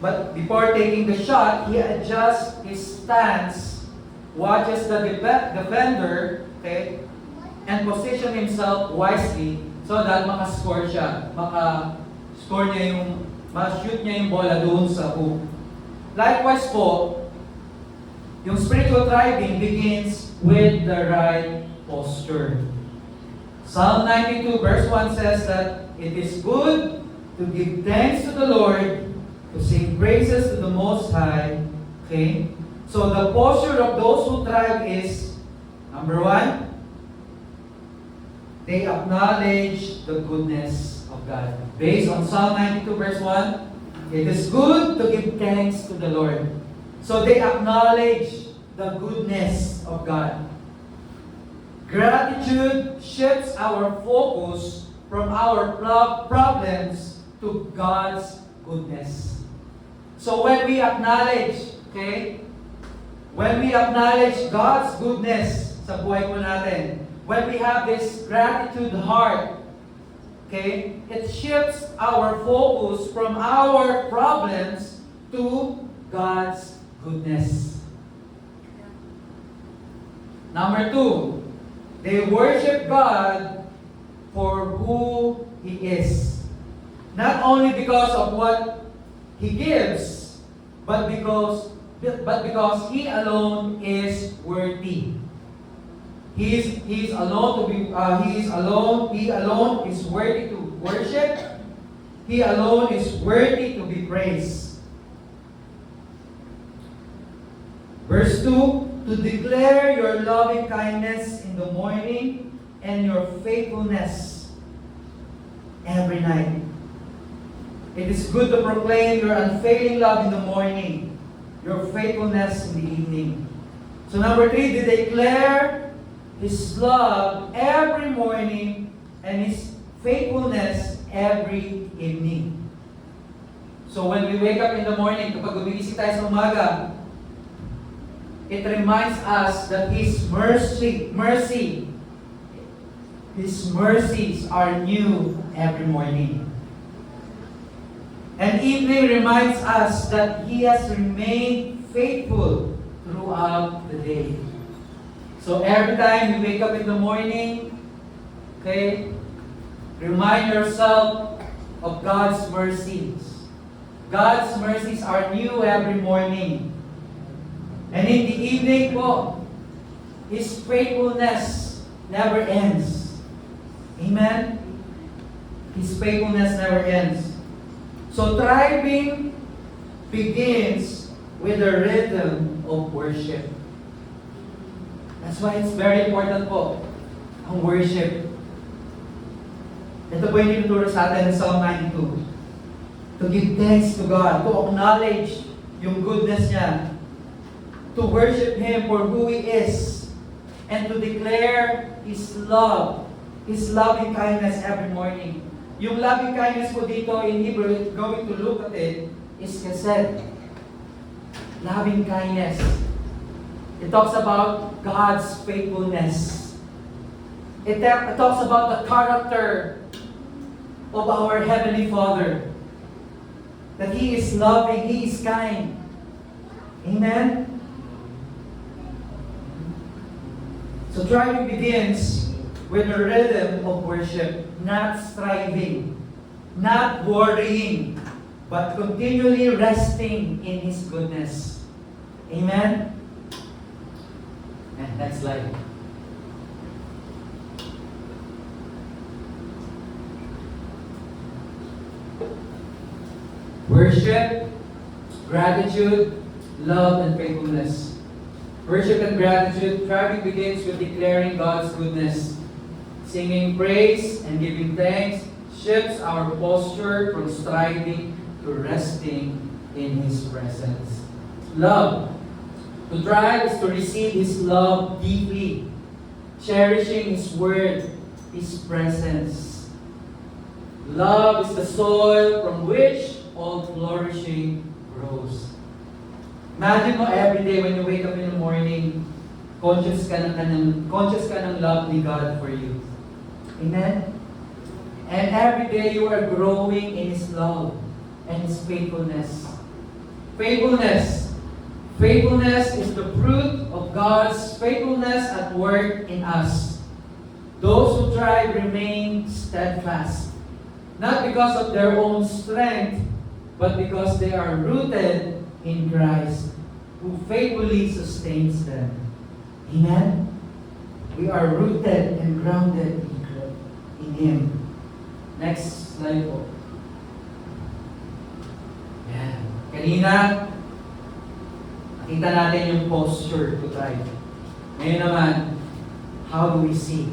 But before taking the shot, he adjusts his stance, watches the defender, okay, and position himself wisely so that makascore siya, ma-shoot niya yung bola doon sa hoop. Likewise po, yung spiritual thriving begins with the right posture. Psalm 92 verse 1 says that it is good to give thanks to the Lord, to sing praises to the Most High. Okay? So the posture of those who thrive is, number 1, they acknowledge the goodness of God. Based on Psalm 92 verse 1, it is good to give thanks to the Lord. So they acknowledge the goodness of God. Gratitude shifts our focus from our problems to God's goodness. So when we acknowledge, okay, when we acknowledge God's goodness sa buhay po natin, when we have this gratitude heart, okay, it shifts our focus from our problems to God's goodness. Number 2, they worship God for who He is. Not only because of what He gives, but because He alone is worthy. He alone is worthy to worship. He alone is worthy to be praised. Verse 2, to declare your loving kindness in the morning and your faithfulness every night. It is good to proclaim your unfailing love in the morning, your faithfulness in the evening. So number 3, to declare His love every morning and His faithfulness every evening. So when we wake up in the morning, kapag gumigising tayo sa umaga, it reminds us that His mercies are new every morning. And evening reminds us that He has remained faithful throughout the day. So every time you wake up in the morning, okay, remind yourself of God's mercies. God's mercies are new every morning. And in the evening po, His faithfulness never ends. Amen? His faithfulness never ends. So thriving begins with the rhythm of worship. That's why it's very important po, ang worship. Ito po yung tinuturo sa atin ng Psalm 92. To give thanks to God, to acknowledge yung goodness niya, to worship Him for who He is, and to declare His love, His loving kindness every morning. Yung loving kindness po dito in Hebrew, going to look at it, is chesed. Loving kindness. It talks about God's faithfulness. It talks about the character of our Heavenly Father. That He is loving, He is kind. Amen? So thriving begins with a rhythm of worship, not striving, not worrying, but continually resting in His goodness. Amen? And next slide. Worship, gratitude, love, and faithfulness. Worship and gratitude, thriving begins with declaring God's goodness. Singing praise and giving thanks shifts our posture from striving to resting in His presence. Love. To thrive is to receive His love deeply, cherishing His word, His presence. Love is the soil from which all flourishing grows. Imagine mo every day when you wake up in the morning, conscious ka ng love ni God for you. Amen? And every day you are growing in His love and His faithfulness. Faithfulness. Faithfulness is the fruit of God's faithfulness at work in us. Those who thrive remain steadfast, not because of their own strength, but because they are rooted in Christ, who faithfully sustains them. Amen? We are rooted and grounded in Him. Next slide po. Yan. Kanina, nakita natin yung posture to thrive. Ngayon naman, how do we see?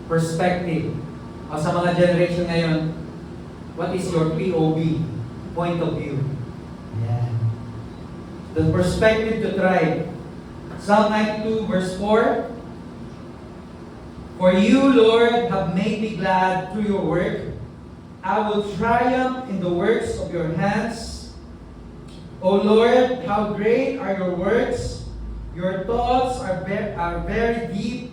Perspective. O sa mga generation ngayon, what is your POV? Point of view. Yan. The perspective to thrive. Psalm 92 verse 4. For you, Lord, have made me glad through your work. I will triumph in the works of your hands. O Lord, how great are your works. Your thoughts are very deep.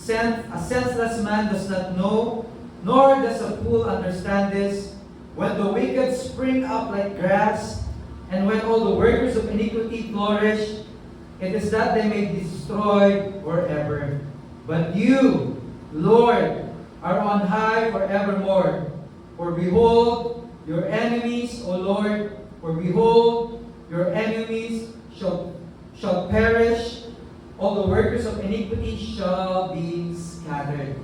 A senseless man does not know, nor does a fool understand this. When the wicked spring up like grass, and when all the workers of iniquity flourish, it is that they may be destroyed forever. But you, Lord, are on high forevermore. For behold, your enemies, O Lord, for behold, your enemies shall perish. All the workers of iniquity shall be scattered.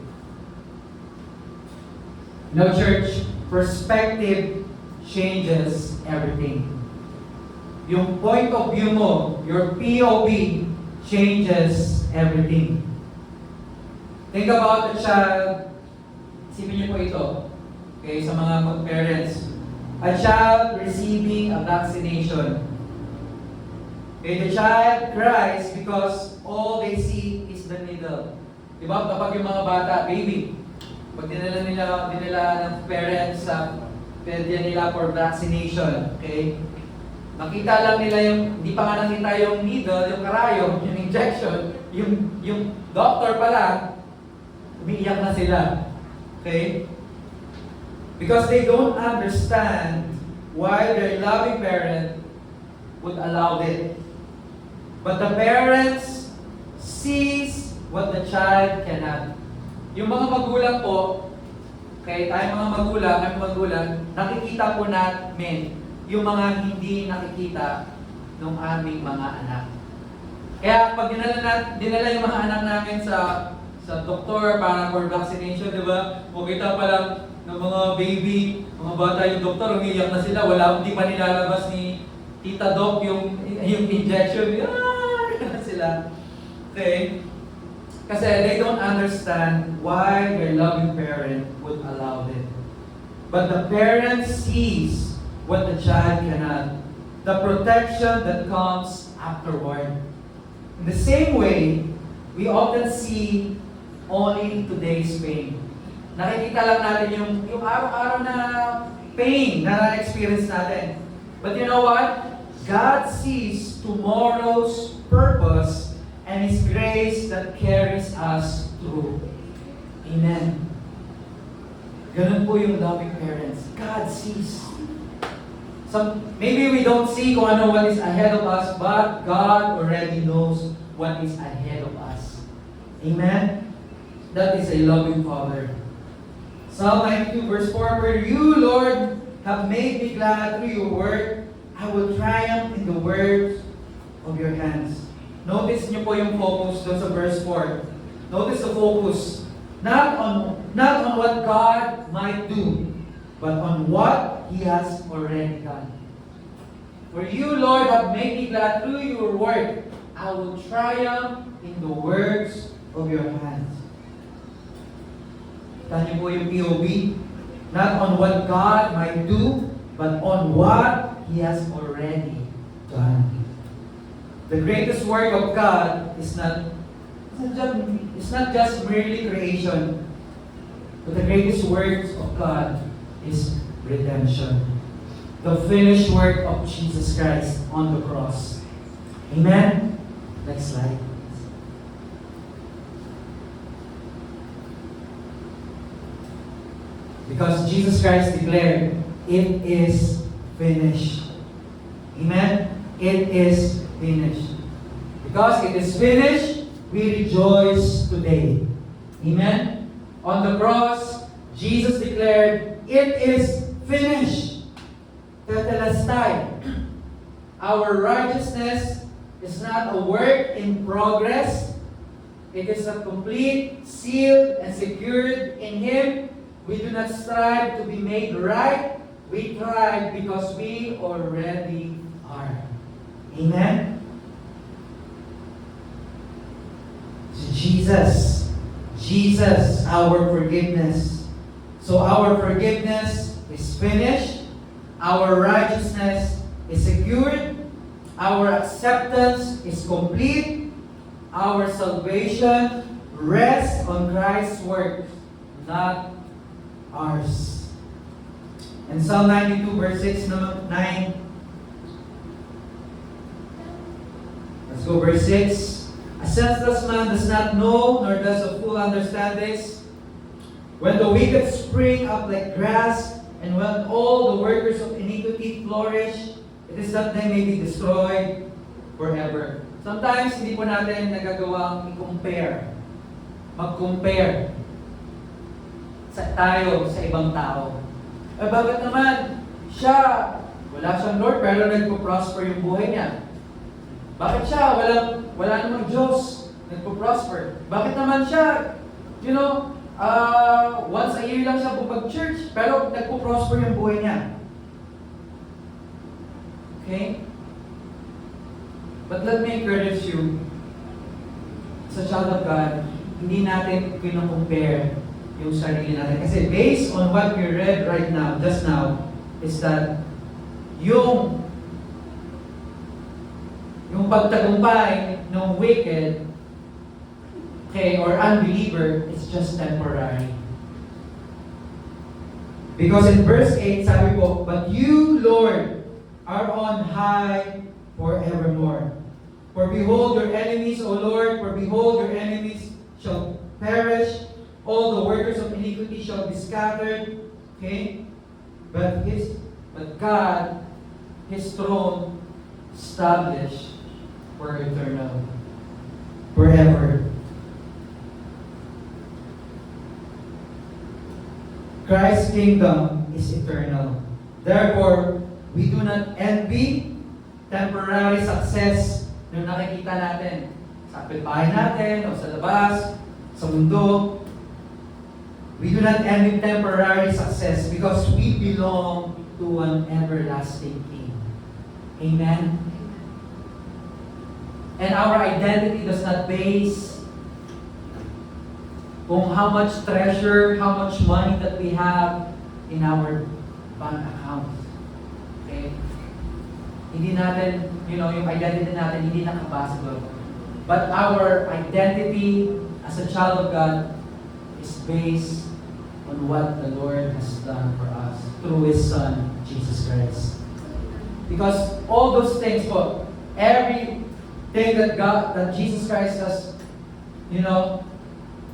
Now, church, perspective changes everything. Yung point of view mo, your POV, changes everything. Think about a child Isipin niyo po ito, okay, sa mga parents. A child receiving a vaccination. Okay, the child cries because all they see is the needle. Diba? Kapag yung mga bata, baby, pag dinala ng parents sa pedya nila for vaccination, okay? Nakita lang nila hindi pa nga nakita yung needle, yung karayom, yung injection, yung doctor pa lang, umiiyak na sila. Okay? Because they don't understand why their loving parent would allow it. But the parents sees what the child cannot. Yung mga magulang po, kaya tayo mga magulang, nakikita po namin yung mga hindi nakikita ng aming mga anak. Kaya pag dinala yung mga anak namin sa doktor para for vaccination, di ba? O kita pa lang ng mga baby, mga bata yung doktor, umiiyak na sila, hindi pa nilalabas ni Tita Doc yung injection. Sila. Okay? Kasi they don't understand why their loving parent would allow it. But the parent sees what the child cannot. The protection that comes afterward. In the same way, we often see only today's pain. Nakikita lang natin yung araw-araw na pain na na-experience natin. But you know what? God sees tomorrow's purpose and His grace that carries us through. Amen. Ganun po yung loving parents. God sees. Maybe we don't see kung ano what is ahead of us, but God already knows what is ahead of us. Amen? That is a loving Father. Psalm 92 verse 4, For you, Lord, have made me glad through your word. I will triumph in the words of your hands. Notice niyo po yung focus doon sa verse 4. Notice the focus. Not on what God might do, but on what He has already done. For you, Lord, have made me glad through your word. I will triumph in the words of your hands. Kita niyo po yung POV. Not on what God might do, but on what He has already done. The greatest work of God is not just merely creation, but the greatest work of God is redemption. The finished work of Jesus Christ on the cross. Amen? Next slide. Because Jesus Christ declared, it is finished. Amen? It is finished. Because it is finished, we rejoice today. Amen? On the cross, Jesus declared, it is finished. Tetelestai. Our righteousness is not a work in progress. It is a complete, sealed, and secured in Him. We do not strive to be made right. We thrive because we already are. Amen? So Jesus, our forgiveness. So our forgiveness is finished. Our righteousness is secured. Our acceptance is complete. Our salvation rests on Christ's work, not ours. And Psalm 92 verse 6, 9. Let's go verse 6. A senseless man does not know, nor does a fool understand this. When the wicked spring up like grass, and when all the workers of iniquity flourish, it is that they may be destroyed forever. Sometimes hindi po natin nagagawang i-compare. Mag-compare tayo sa ibang tao. Bakit naman siya, wala siyang Lord pero nagpo-prosper yung buhay niya? Bakit siya, wala namang Diyos, nagpo-prosper? Bakit naman siya, once a year lang siya pupag-church pero nagpo-prosper yung buhay niya? Okay? But let me encourage you, sa child of God, hindi natin kino-compare yung sarili natin. Kasi based on what we read right now, just now, is that yung pagtagumpay ng wicked, okay, or unbeliever, it's just temporary. Because in verse 8, sabi po, but you, Lord, are on high forevermore. For behold your enemies, O Lord, for behold your enemies shall perish, all the workers of iniquity shall be scattered. Okay? But God, His throne established for eternal, forever. Christ's kingdom is eternal. Therefore, we do not envy temporary success na nakikita natin sa kapitbahay natin o sa labas, sa mundo. We do not envy temporary success because we belong to an everlasting King. Amen? And our identity does not base on how much treasure, how much money that we have in our bank account. Okay? Hindi natin, yung identity natin, hindi nakabase doon. But our identity as a child of God is based on what the Lord has done for us through His Son, Jesus Christ. Because all those things, everything that Jesus Christ has,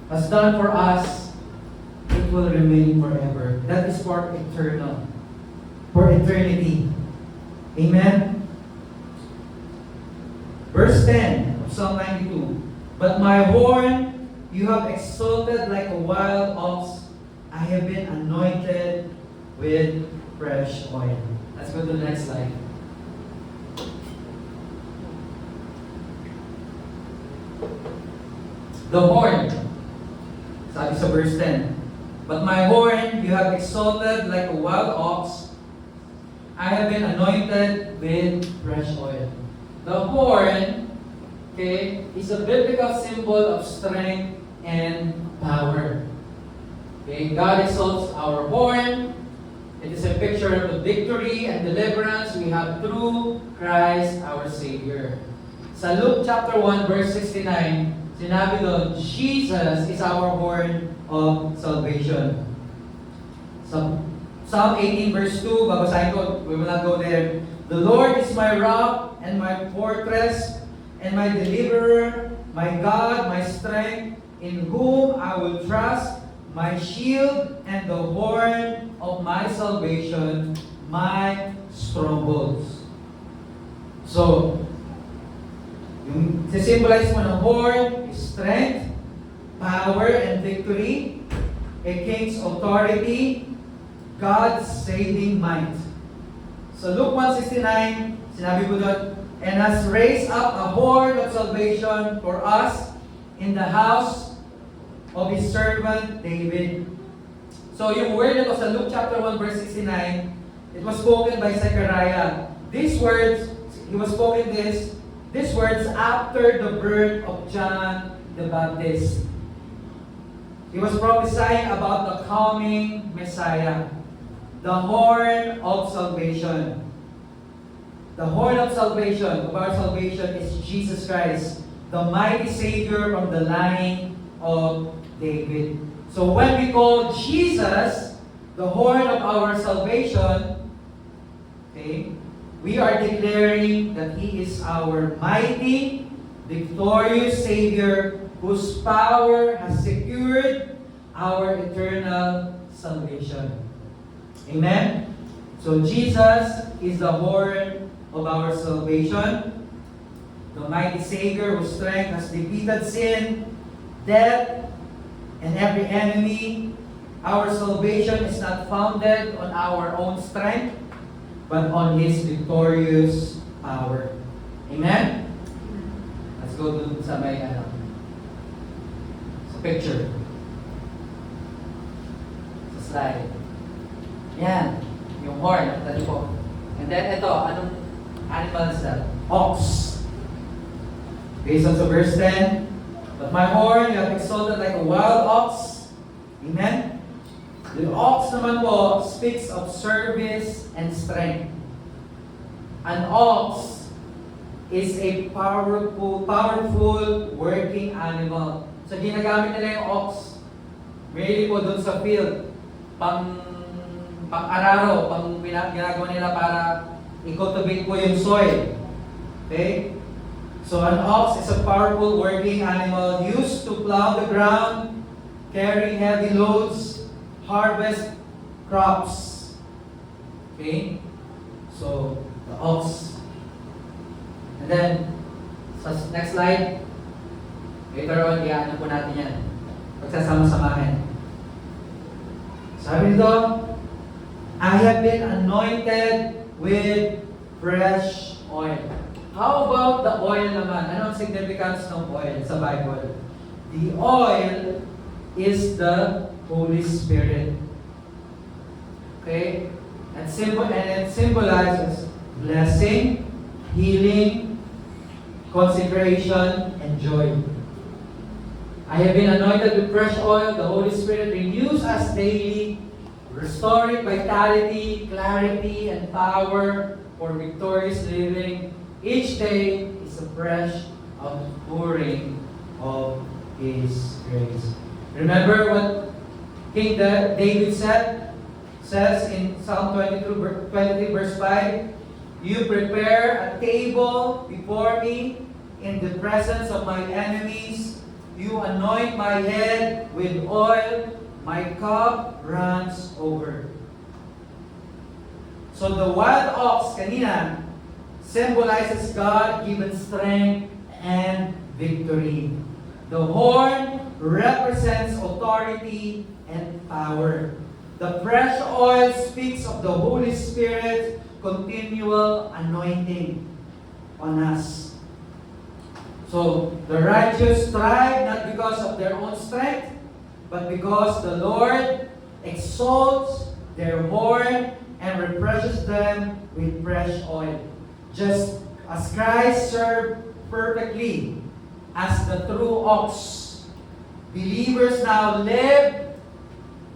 has done for us, it will remain forever. That is for eternal, for eternity. Amen? Verse 10 of Psalm 92. But my horn you have exalted like a wild ox. I have been anointed with fresh oil. Let's go to the next slide. The horn. Sabi sa verse 10. But my horn you have exalted like a wild ox. I have been anointed with fresh oil. The horn, okay, is a biblical symbol of strength and power. Okay, God exalts our horn. It is a picture of the victory and deliverance we have through Christ our Savior. Sa Luke chapter 1 verse 69, sinabi doon, Jesus is our horn of salvation. Sa Psalm 18 verse 2, babasahin ko, we will not go there. The Lord is my rock and my fortress and my deliverer, my God, my strength, in whom I will trust, my shield and the horn of my salvation, my strongholds. So, yung symbolize mo ng horn is strength, power, and victory, a king's authority, God's saving might. So Luke 1:69, sinabi ko doon, and has raised up a horn of salvation for us in the house of His servant David. So yung word na to sa Luke chapter 1 verse 69, it was spoken by Zechariah. These words, he was spoken these words after the birth of John the Baptist. He was prophesying about the coming Messiah, the horn of salvation. The horn of salvation, of our salvation, is Jesus Christ, the mighty Savior from the line of David. So when we call Jesus the horn of our salvation, okay, we are declaring that He is our mighty, victorious Savior whose power has secured our eternal salvation. Amen? So Jesus is the horn of our salvation, the mighty Savior whose strength has defeated sin, death, and every enemy. Our salvation is not founded on our own strength, but on His victorious power. Amen? Let's go to sa may sa picture. Sa slide. Yan. Yung horn. Tadi po. And then ito, anong animal is that? Ox. Based on verse 10, but my horn you have exalted like a wild ox. Amen? The ox naman po speaks of service and strength. An ox is a powerful working animal. So ginagamit nila yung ox. Mainly po doon sa field. Pang-araro, ginagawa nila para i-cultivate po yung soil. Okay? So an ox is a powerful working animal used to plow the ground, carry heavy loads, harvest crops. Okay? So the ox. And then, sa next slide, later on, iaan po natin yan. Pagsasama-samahin. Sabi nito, I have been anointed with fresh oil. How about the oil naman? Ano ang significance ng oil sa Bible? The oil is the Holy Spirit. Okay? And it symbolizes blessing, healing, consecration, and joy. I have been anointed with fresh oil. The Holy Spirit renews us daily, restoring vitality, clarity, and power for victorious living. Each day is a fresh outpouring of His grace. Remember what King David says in Psalm 23 verse 5, You prepare a table before me in the presence of my enemies. You anoint my head with oil. My cup runs over. So the wild ox kanina symbolizes God-given strength and victory. The horn represents authority and power. The fresh oil speaks of the Holy Spirit's continual anointing on us. So, the righteous thrive not because of their own strength, but because the Lord exalts their horn and refreshes them with fresh oil. Just as Christ served perfectly as the true ox, believers now live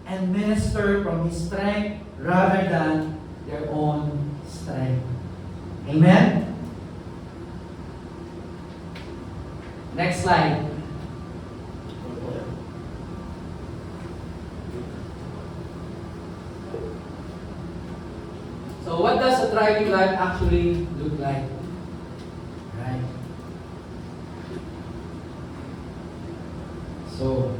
and minister from His strength rather than their own strength. Amen? Next slide. So what does a thriving life actually look like? Right? So,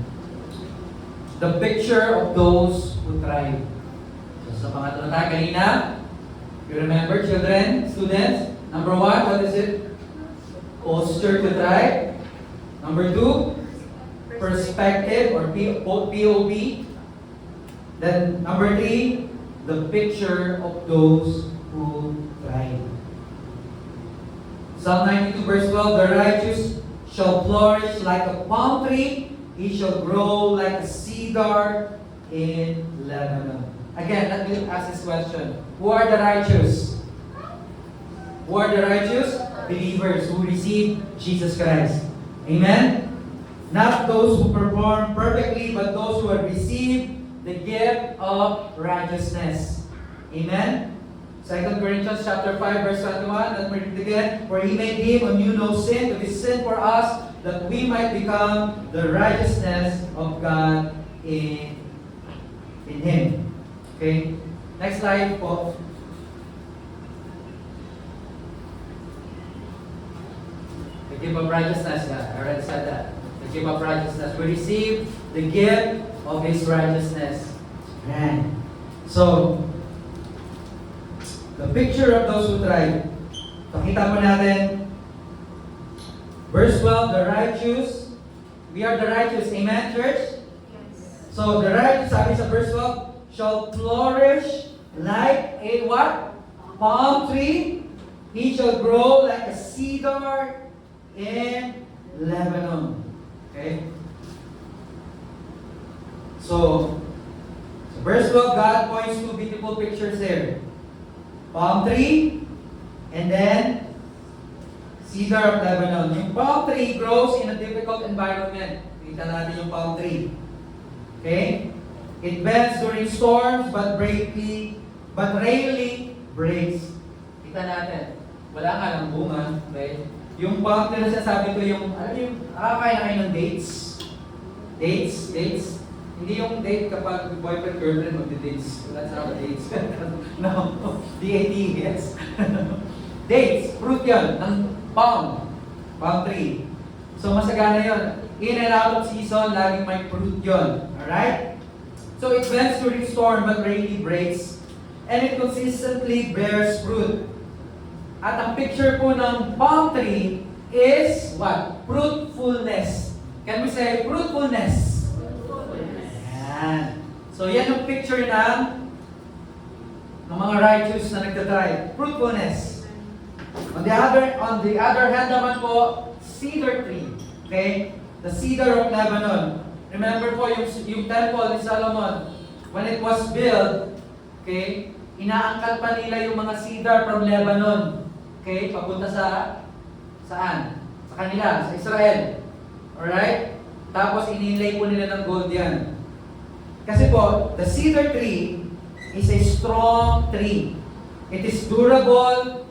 the picture of those who thrive. So sa pangatlo tayo kanina, you remember children, students? Number 1, what is it? Posture to thrive. Number 2, perspective or POV. Then number 3, the picture of those who thrive. Psalm 92 verse 12, the righteous shall flourish like a palm tree, he shall grow like a cedar in Lebanon. Again, let me ask this question. Who are the righteous? Who are the righteous? Believers who receive Jesus Christ. Amen? Not those who perform perfectly, but those who have received the gift of righteousness. Amen? 2 Corinthians chapter 5 verse 21, let me read it again. For He made Him who knew no sin to be sin for us, that we might become the righteousness of God in Him. Okay? Next slide po. The gift of righteousness, I already said that. The gift of righteousness. We receive the gift of His righteousness. Amen. So, the picture of those who thrive. Pakita mo natin. Verse 12, the righteous. We are the righteous. Amen, church? Yes. So, the righteous, sabi sa verse 12, shall flourish like a what? Palm tree. He shall grow like a cedar in Lebanon. Okay? So verse 12, God points to beautiful pictures there. Palm tree, and then cedar of Lebanon. Yung palm tree grows in a difficult environment. Kita natin yung palm tree. Okay? It bends during storms, but rarely breaks. Kita natin. Wala nga lang bunga, right? Yung palm tree na sinasabi ko, yung, alam yung, nakakain na kayo ng dates? Dates? Hindi yung date kapag boyfriend, girlfriend, magdi-dates. That's not dates. No. D-A-T, yes. Dates, fruit yun, ng palm tree. So masagana yun. In and out of season, laging may fruit yun. Alright? So it bends during storm but rarely breaks. And it consistently bears fruit. At ang picture po ng palm tree is what? Fruitfulness. Can we say fruitfulness? Ayan. So yan ang picture ng mga righteous na nagtatry. Fruitfulness. On the other hand naman po, cedar tree. Okay? The cedar of Lebanon. Remember po yung temple ni Solomon, when it was built, okay, inaangkat pa nila yung mga cedar from Lebanon. Okay, papunta saan? Sa kanila, sa Israel. Alright? Tapos inilay po nila ng gold yan. Kasi po, the cedar tree is a strong tree. It is durable,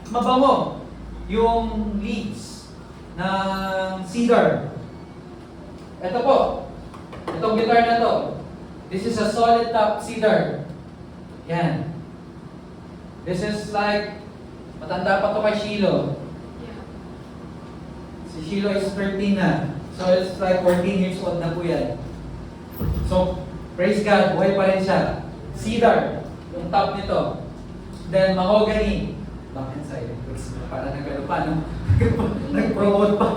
mabango yung leaves ng cedar. Ito po, itong guitar na to. This is a solid top cedar. Yan. This is like, matanda pa to kay Shiloh. Si Shiloh is 13 na. So it's like 14 years old na po yan. So, praise God, buhay pa rin siya. Cedar, yung top nito. Then, mahogany. Back inside. Para nagano pa, no? Nag-promote pa.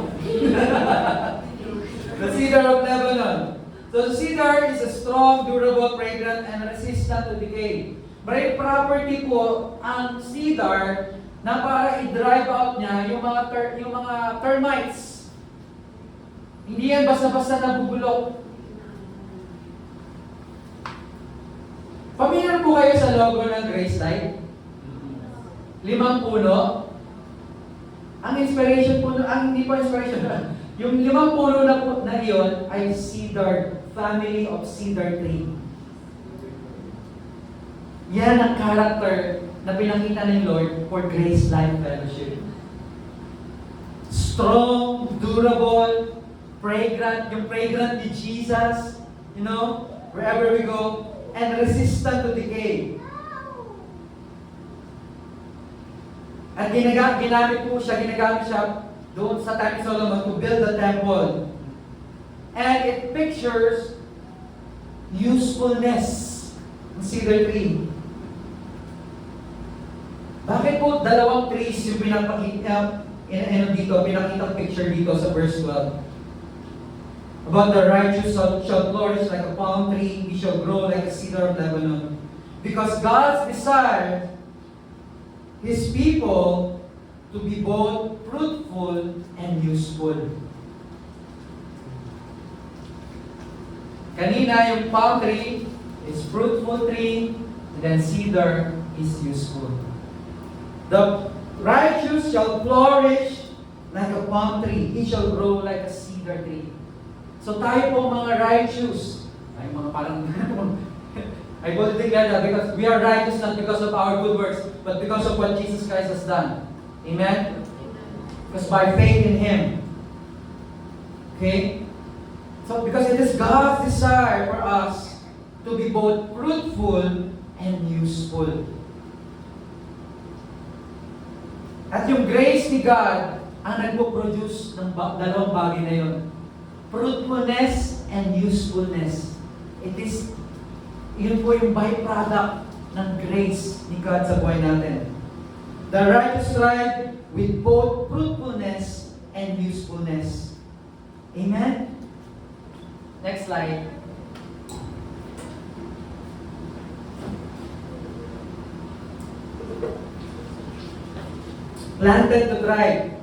The cedar of Lebanon. So the cedar is a strong, durable, fragrant, and resistant to decay. May property po ang cedar na para i-drive out niya yung mga termites. Hindi yan basta-basta nabubulok. Familiar po kayo sa logo ng Grace Light? 5 puno. Ang inspiration po, hindi po inspiration. Yung 5 puno na iyon ay cedar, family of cedar tree. Yan ang character na pinakita ng Lord for Grace Life Fellowship. Strong, durable, fragrant, yung fragrant ni Jesus, you know, wherever we go, and resistant to decay. At ginagamit siya doon sa time ni Solomon to build the temple. And it pictures usefulness ng cedar tree. Bakit po dalawang trees yung pinakitang picture dito sa verse 12? About the righteous shall flourish like a palm tree, he shall grow like a cedar of Lebanon. Because God's desire His people to be both fruitful and useful. Kanina, yung palm tree is fruitful tree, and then cedar is useful. The righteous shall flourish like a palm tree. He shall grow like a cedar tree. So tayo po mga righteous, ay mga parang I boldly declare that because we are righteous not because of our good works, but because of what Jesus Christ has done. Amen? Because by faith in Him. Okay? So because it is God's desire for us to be both fruitful and useful. At yung grace ni God ang nagpo-produce ng dalawang bagay na yun. Fruitfulness and usefulness. Yun po yung byproduct ng grace ni God sa buhay natin. The righteous thrive with both fruitfulness and usefulness. Amen? Next slide. Planted to thrive.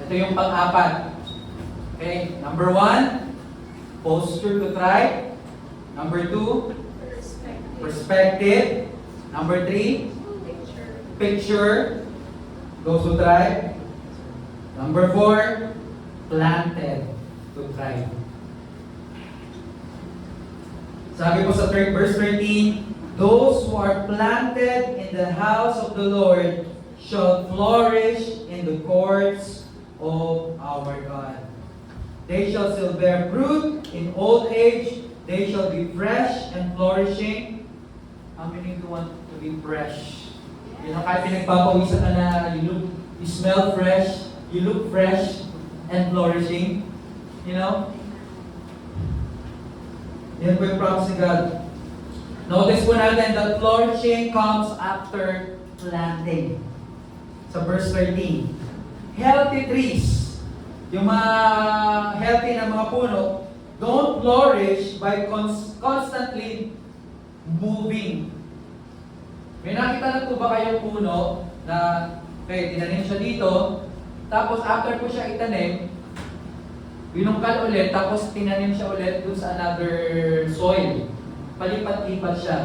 Ito yung pang-apat. Okay, number 1, posture to thrive. Number 2, perspective. Number 3, picture. Those who thrive. Number 4, planted to thrive. Sabi po sa verse 13, those who are planted in the house of the Lord shall flourish in the courts of our God. They shall still bear fruit in old age. They shall be fresh and flourishing. How many do want to be fresh? You know, kahit pinagpapawisan ka na, you smell fresh, you look fresh and flourishing. You know? Yan po yung promise ni God. Notice po natin that flourishing comes after planting. Sa verse 13. Healthy trees, yung mga healthy na mga puno, don't flourish by constantly moving. May nakita na po ba kayong puno na tinanim siya dito, tapos after po siya itanim, binungkal ulit, tapos tinanim siya ulit dun sa another soil. Palipat-lipat siya.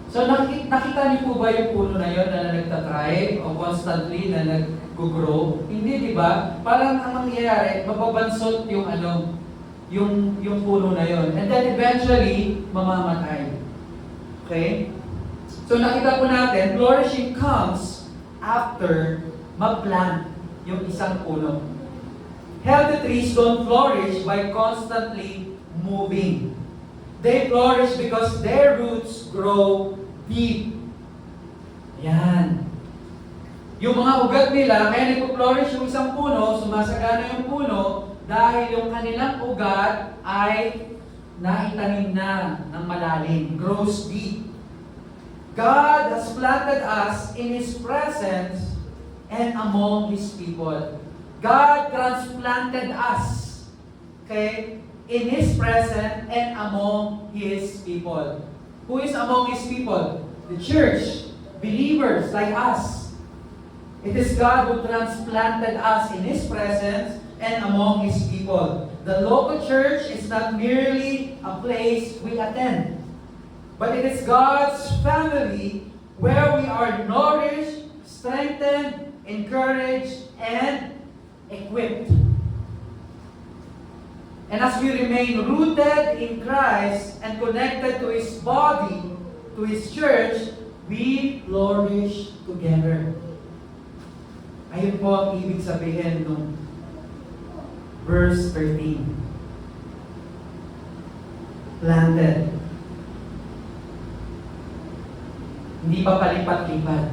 So nakita niyo po ba yung puno na yun na nagtatry o constantly na nag-grow? Hindi, di ba? Parang ang mangyayari, mababansot yung yung puno na yun. And then eventually, mamamatay. Okay? So nakita po natin, flourishing comes after mag-plant yung isang puno. Healthy trees don't flourish by constantly moving. They flourish because their roots grow deep. Yan. Yung mga ugat nila, kaya nagpo-flourish yung isang puno, sumasagana yung puno, dahil yung kanilang ugat ay naitanim na ng malalim, grows deep. God has planted us in His presence and among His people. God transplanted us, okay, in His presence and among His people. Who is among His people? The church, believers like us. It is God who transplanted us in His presence and among His people. The local church is not merely a place we attend, but it is God's family where we are nourished, strengthened, encouraged, and equipped. And as we remain rooted in Christ and connected to His body, to His church, we flourish together. Ayun po ang ibig sabihin ng verse 13. Planted. Hindi pa palipat-lipat.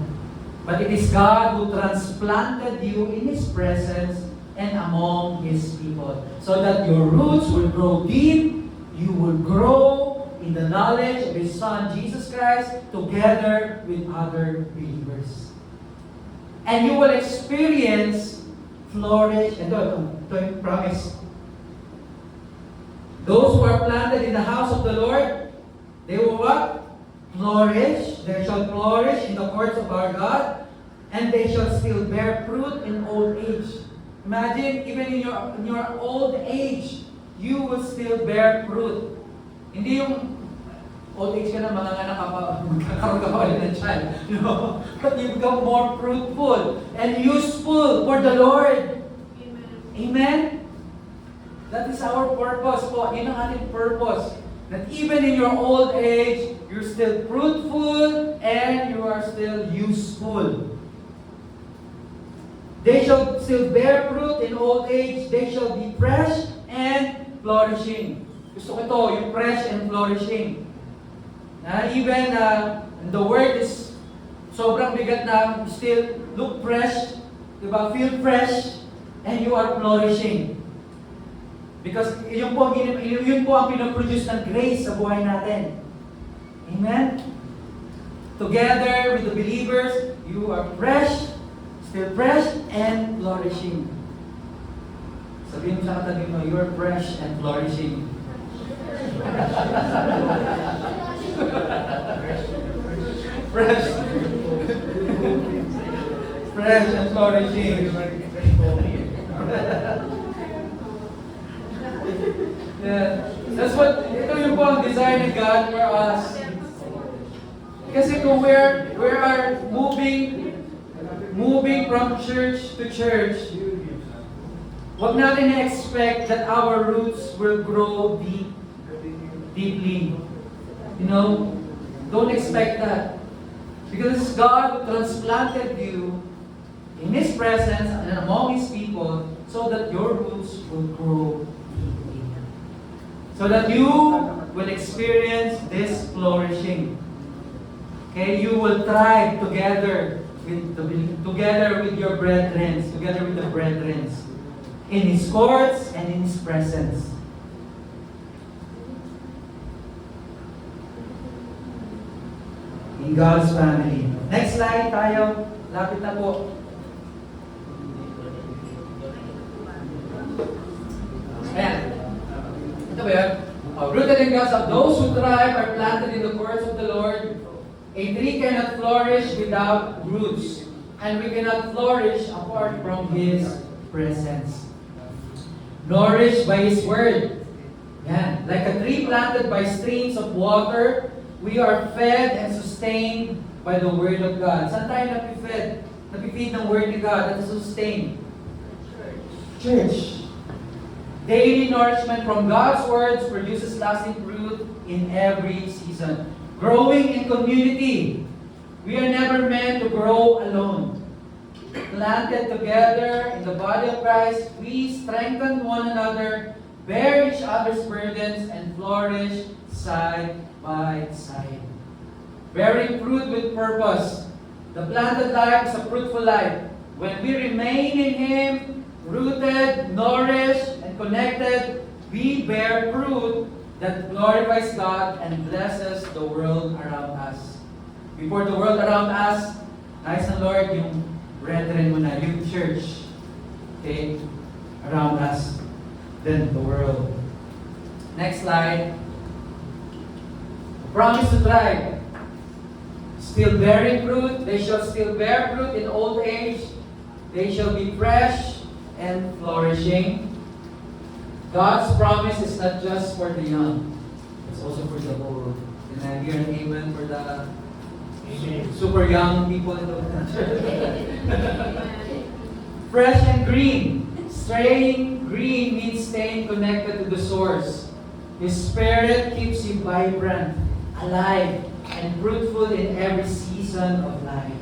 But it is God who transplanted you in His presence and among His people. So that your roots will grow deep, you will grow in the knowledge of His Son, Jesus Christ, together with other believers. And you will experience flourish. Ito yung promise. Those who are planted in the house of the Lord, they will what? Flourish. They shall flourish in the courts of our God, and they shall still bear fruit in old age. Imagine, even in your old age, you will still bear fruit. Hindi yung old age ka na, manganganak ka pa, magkakaroon ka pa ulit ng child. No? But you become more fruitful and useful for the Lord. Amen. Amen? That is our purpose po. Yun ang ating purpose. That even in your old age, you're still fruitful and you are still useful. They shall still bear fruit in old age. They shall be fresh and flourishing. Gusto ko ito, yung fresh and flourishing. Even the word is sobrang bigat na still look fresh, diba? Feel fresh, and you are flourishing. Because yun po ang pinoproduce ng grace sa buhay natin. Amen? Together with the believers, you are fresh, still fresh, and flourishing. Sabihin mo sa katabi mo, you are fresh and flourishing. Fresh. Fresh and flourishing. Yeah. That's what, ito yung po ang desire ni God for us. Kasi kung we are moving from church to church, huwag natin na-expect that our roots will grow deeply. Don't expect that. Because it's God who transplanted you in His presence and among His people so that your roots will grow deeply. So that you will experience this flourishing. Okay, you will thrive together with your brethren, in His courts and in His presence. In God's family. Next slide tayo. Lapit na po. Ayan. Ito ba yun? Rooted in God's love, those who thrive are planted in the courts of the Lord. A tree cannot flourish without roots, and we cannot flourish apart from His presence. Nourished by His word. Yan. Like a tree planted by streams of water, we are fed and sustained by the Word of God. Saan tayo napifed? Napifeed ng Word ni God at sustained? Church. Daily nourishment from God's words produces lasting fruit in every season. Growing in community. We are never meant to grow alone. Planted together in the body of Christ, we strengthen one another, bear each other's burdens, and flourish side by side. Bearing fruit with purpose. The planted life is a fruitful life. When we remain in Him, rooted, nourished, and connected, we bear fruit that glorifies God and blesses the world around us. Before the world around us, nais ng Lord yung brethren mo na, yung church, okay, around us, then the world. Next slide. Promise to thrive. Still bearing fruit, they shall still bear fruit in old age. They shall be fresh and flourishing. God's promise is not just for the young, it's also for the old. Can I hear an amen for the super young people in the church? Fresh and green. Staying green means staying connected to the source. His Spirit keeps you vibrant, alive, and fruitful in every season of life.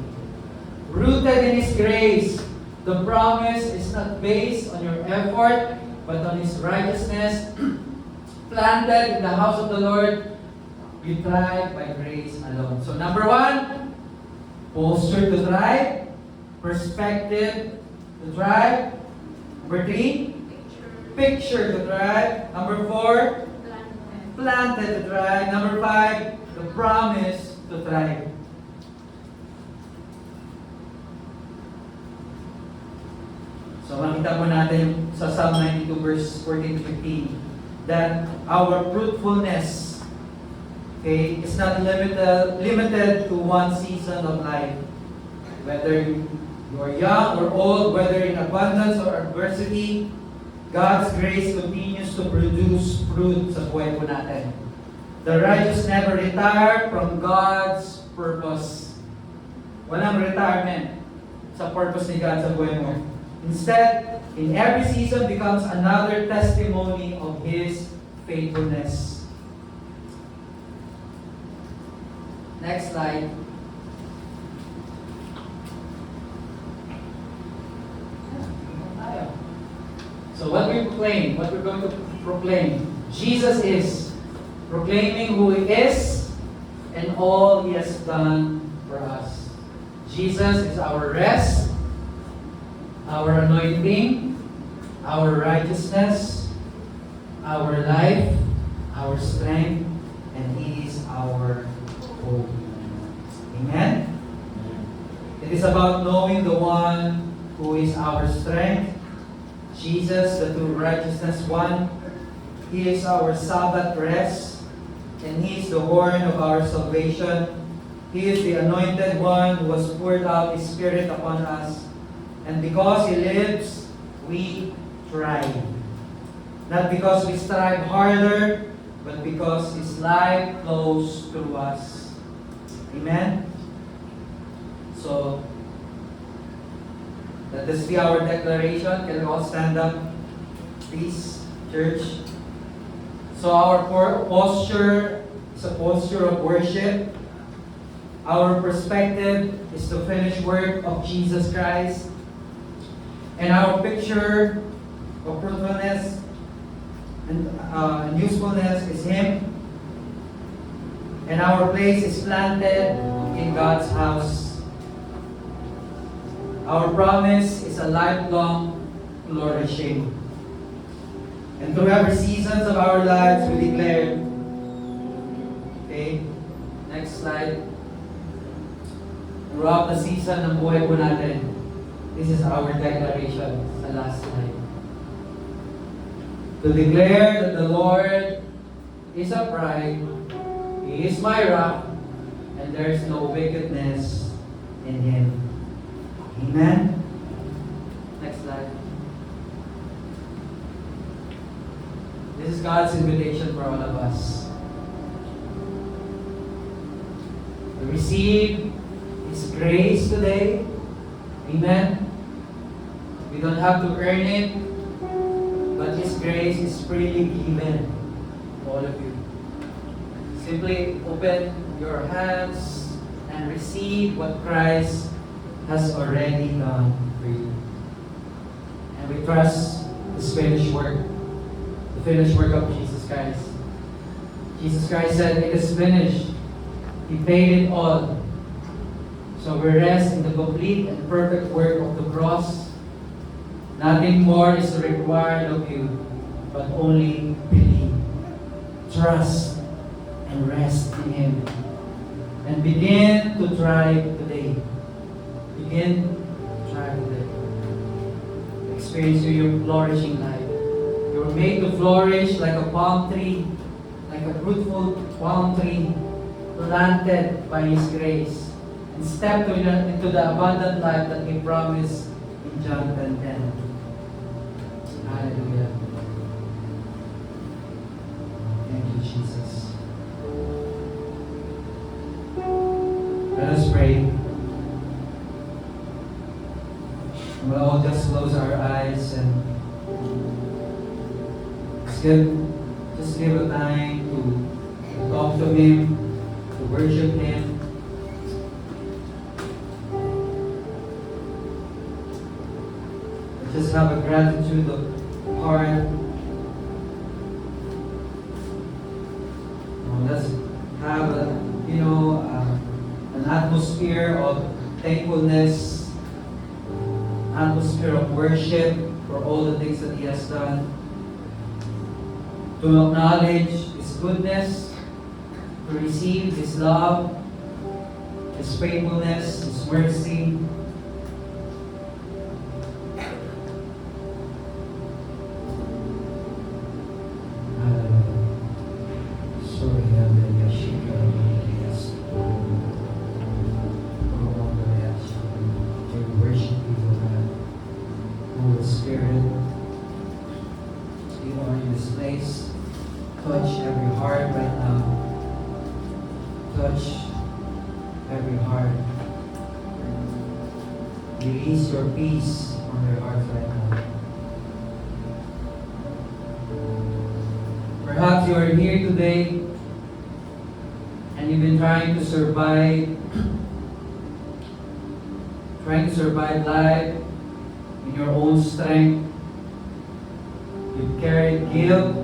Rooted in His grace, the promise is not based on your effort, but on His righteousness. Planted in the house of the Lord, we thrive by grace alone. So number 1, posture to thrive, perspective to thrive. Number 3, picture to thrive. Number 4, planted to thrive. Number 5, the promise to thrive. So makita po natin sa Psalm 92 verse 14 to 15 that our fruitfulness, okay, is not limited to one season of life. Whether you are young or old, whether in abundance or adversity, God's grace continues to produce fruit sa buhay po natin. The righteous never retire from God's purpose. Walang retirement sa purpose ni God sa buhay mo. Instead, in every season becomes another testimony of His faithfulness. Next slide. So what we proclaim, what we're going to proclaim, Jesus is proclaiming who He is and all He has done for us. Jesus is our rest, our anointing, our righteousness, our life, our strength, and He is our hope. Amen? It is about knowing the one who is our strength, Jesus, the true righteousness one. He is our Sabbath rest, and He is the horn of our salvation. He is the anointed one who has poured out His Spirit upon us. And because He lives, we thrive. Not because we strive harder, but because His life flows through us. Amen? So, let this be our declaration. Can we all stand up, please, church? So our posture is a posture of worship. Our perspective is the finished work of Jesus Christ. And our picture of fruitfulness and usefulness is Him. And our place is planted in God's house. Our promise is a lifelong flourishing. And through every seasons of our lives, we declare. Okay, next slide. Throughout the season ng buhay po natin, this is our declaration sa last slide. To declare that the Lord is upright, He is my rock, and there is no wickedness in Him. Amen? Next slide. This is God's invitation for all of us. To receive His grace today. Amen? We don't have to earn it, but His grace is freely given to all of you. Simply open your hands and receive what Christ has already done for you. And we trust His finished work, the finished work of Jesus Christ. Jesus Christ said, "It is finished." He paid it all. So we rest in the complete and perfect work of the cross. Nothing more is required of you, but only believe, trust, and rest in Him. And begin to thrive today. Begin to thrive today. Experience your flourishing life. You were made to flourish like a palm tree, like a fruitful palm tree, planted by His grace, and step into the abundant life that He promised in John 10:10. Hallelujah. Thank you, Jesus. Let us pray. We'll all just close our eyes and just give a time to talk to Him, to worship Him. Just have a gratitude of heart. Let's have an atmosphere of thankfulness, atmosphere of worship for all the things that He has done. To acknowledge His goodness, to receive His love, His faithfulness, His mercy. Touch every heart right now. Touch every heart. Release your peace on their hearts right now. Perhaps you are here today and you've been trying to survive life in your own strength. You've carried guilt,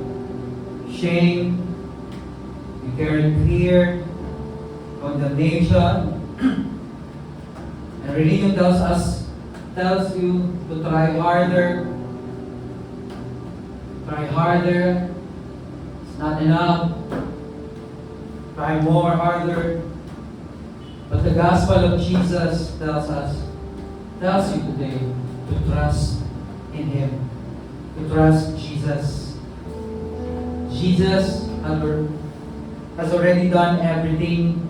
shame, you carry fear, condemnation, and religion tells you to try harder. It's not enough. Try more harder. But the gospel of Jesus tells you today to trust in Him, to trust Jesus. Jesus has already done everything.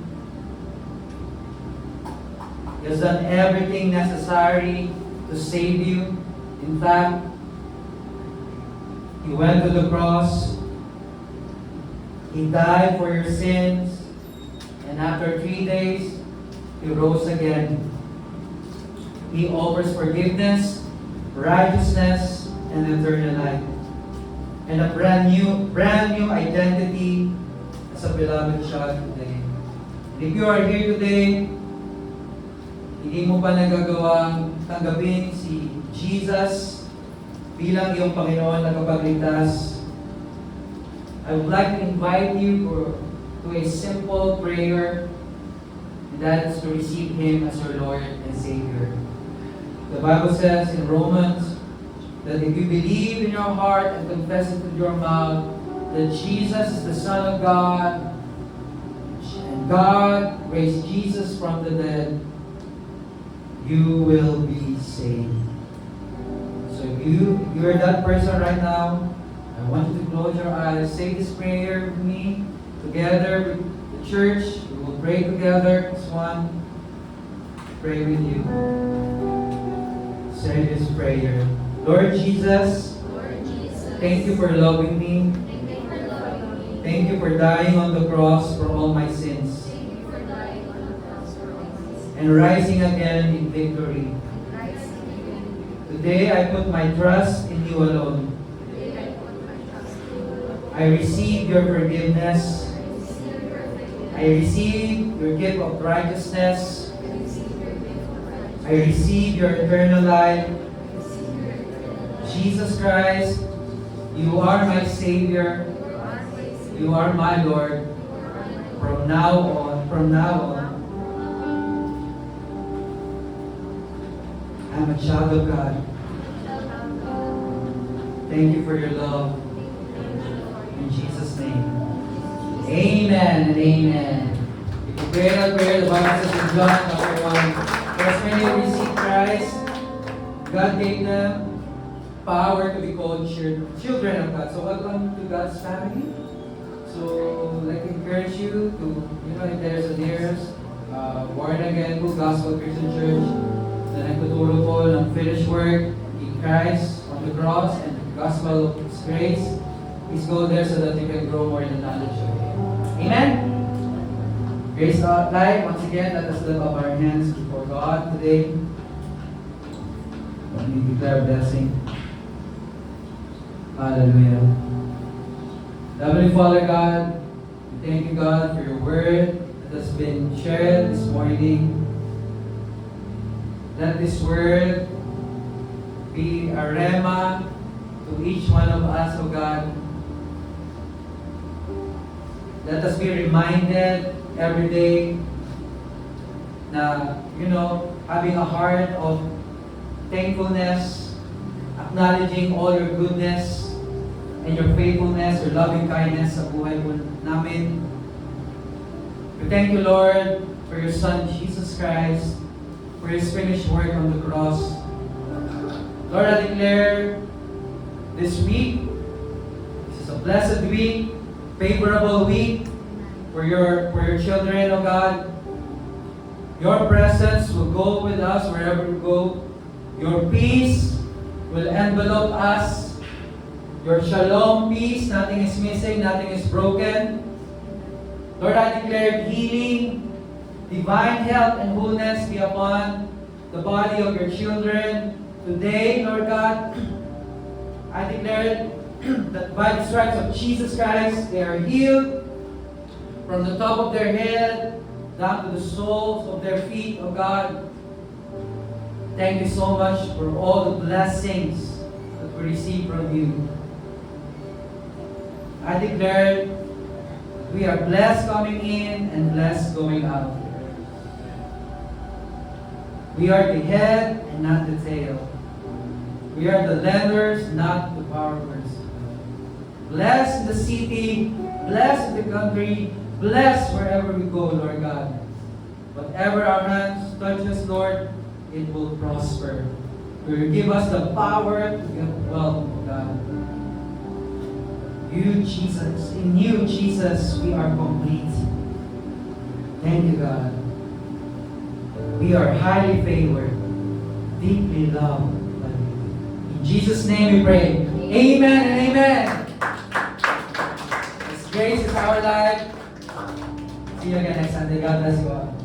He has done everything necessary to save you. In fact, He went to the cross. He died for your sins. And after 3 days, He rose again. He offers forgiveness, righteousness, and eternal life. And a brand new identity, a sa beloved child today. And if you are here today, hindi mo pa nagagawang tanggapin si Jesus bilang iyong Panginoon na kapagligtas, I would like to invite you to a simple prayer, and that is to receive Him as your Lord and Savior. The Bible says in Romans that if you believe in your heart and confess it with your mouth that Jesus is the Son of God, and God raised Jesus from the dead, you will be saved. So if you are that person right now, I want you to close your eyes, say this prayer with me, together with the church. We will pray together as one. Pray with you. Say this prayer. Lord Jesus, thank you for loving me. Thank you for dying on the cross for all my sins and rising again in victory. Today I put my trust in you alone. I receive your forgiveness. I receive your gift of righteousness. I receive your eternal life. Jesus Christ, you are my Savior. You are my Lord. From now on, I'm a child of God. Thank you for your love. In Jesus' name. Amen and amen. If you pray that prayer, the Bible says in John chapter 1, for as many who receive Christ, God gave them power to be called children of God. So welcome to God's family. So I'd like to encourage you to, if there's a nearest born again full gospel Christian church na nagtuturo po ng finished work in Christ on the cross and the gospel of His grace, please go there so that you can grow more in the knowledge of Him. Amen? Grace Life, once again, let us lift up our hands before God today. Let me declare a blessing. Hallelujah. Heavenly Father God, we thank you, God, for your word that has been shared this morning. Let this word be a rhema to each one of us, O God. Let us be reminded every day na, having a heart of thankfulness, acknowledging all your goodness and your faithfulness, your loving kindness sa buhay po namin. We thank you, Lord, for your Son, Jesus Christ, for His finished work on the cross. Lord, I declare this week, this is a blessed week, favorable week for your children, O God. Your presence will go with us wherever we go. Your peace will envelope us. Your shalom peace, nothing is missing, nothing is broken. Lord, I declare healing, divine health and wholeness be upon the body of your children today, Lord God. I declare that by the stripes of Jesus Christ, they are healed from the top of their head down to the soles of their feet, oh God. Thank you so much for all the blessings that we receive from you. I declare we are blessed coming in and blessed going out. We are the head and not the tail. We are the lenders, not the borrowers. Blessed in the city, blessed in the country, blessed wherever we go, Lord God. Whatever our hands touches, Lord, it will prosper. You will give us the power to get wealth, God. You, Jesus, in you, Jesus, we are complete. Thank you, God. We are highly favored, deeply loved. In Jesus' name we pray. Amen and amen. His grace is our life. See you again next Sunday. God bless you all.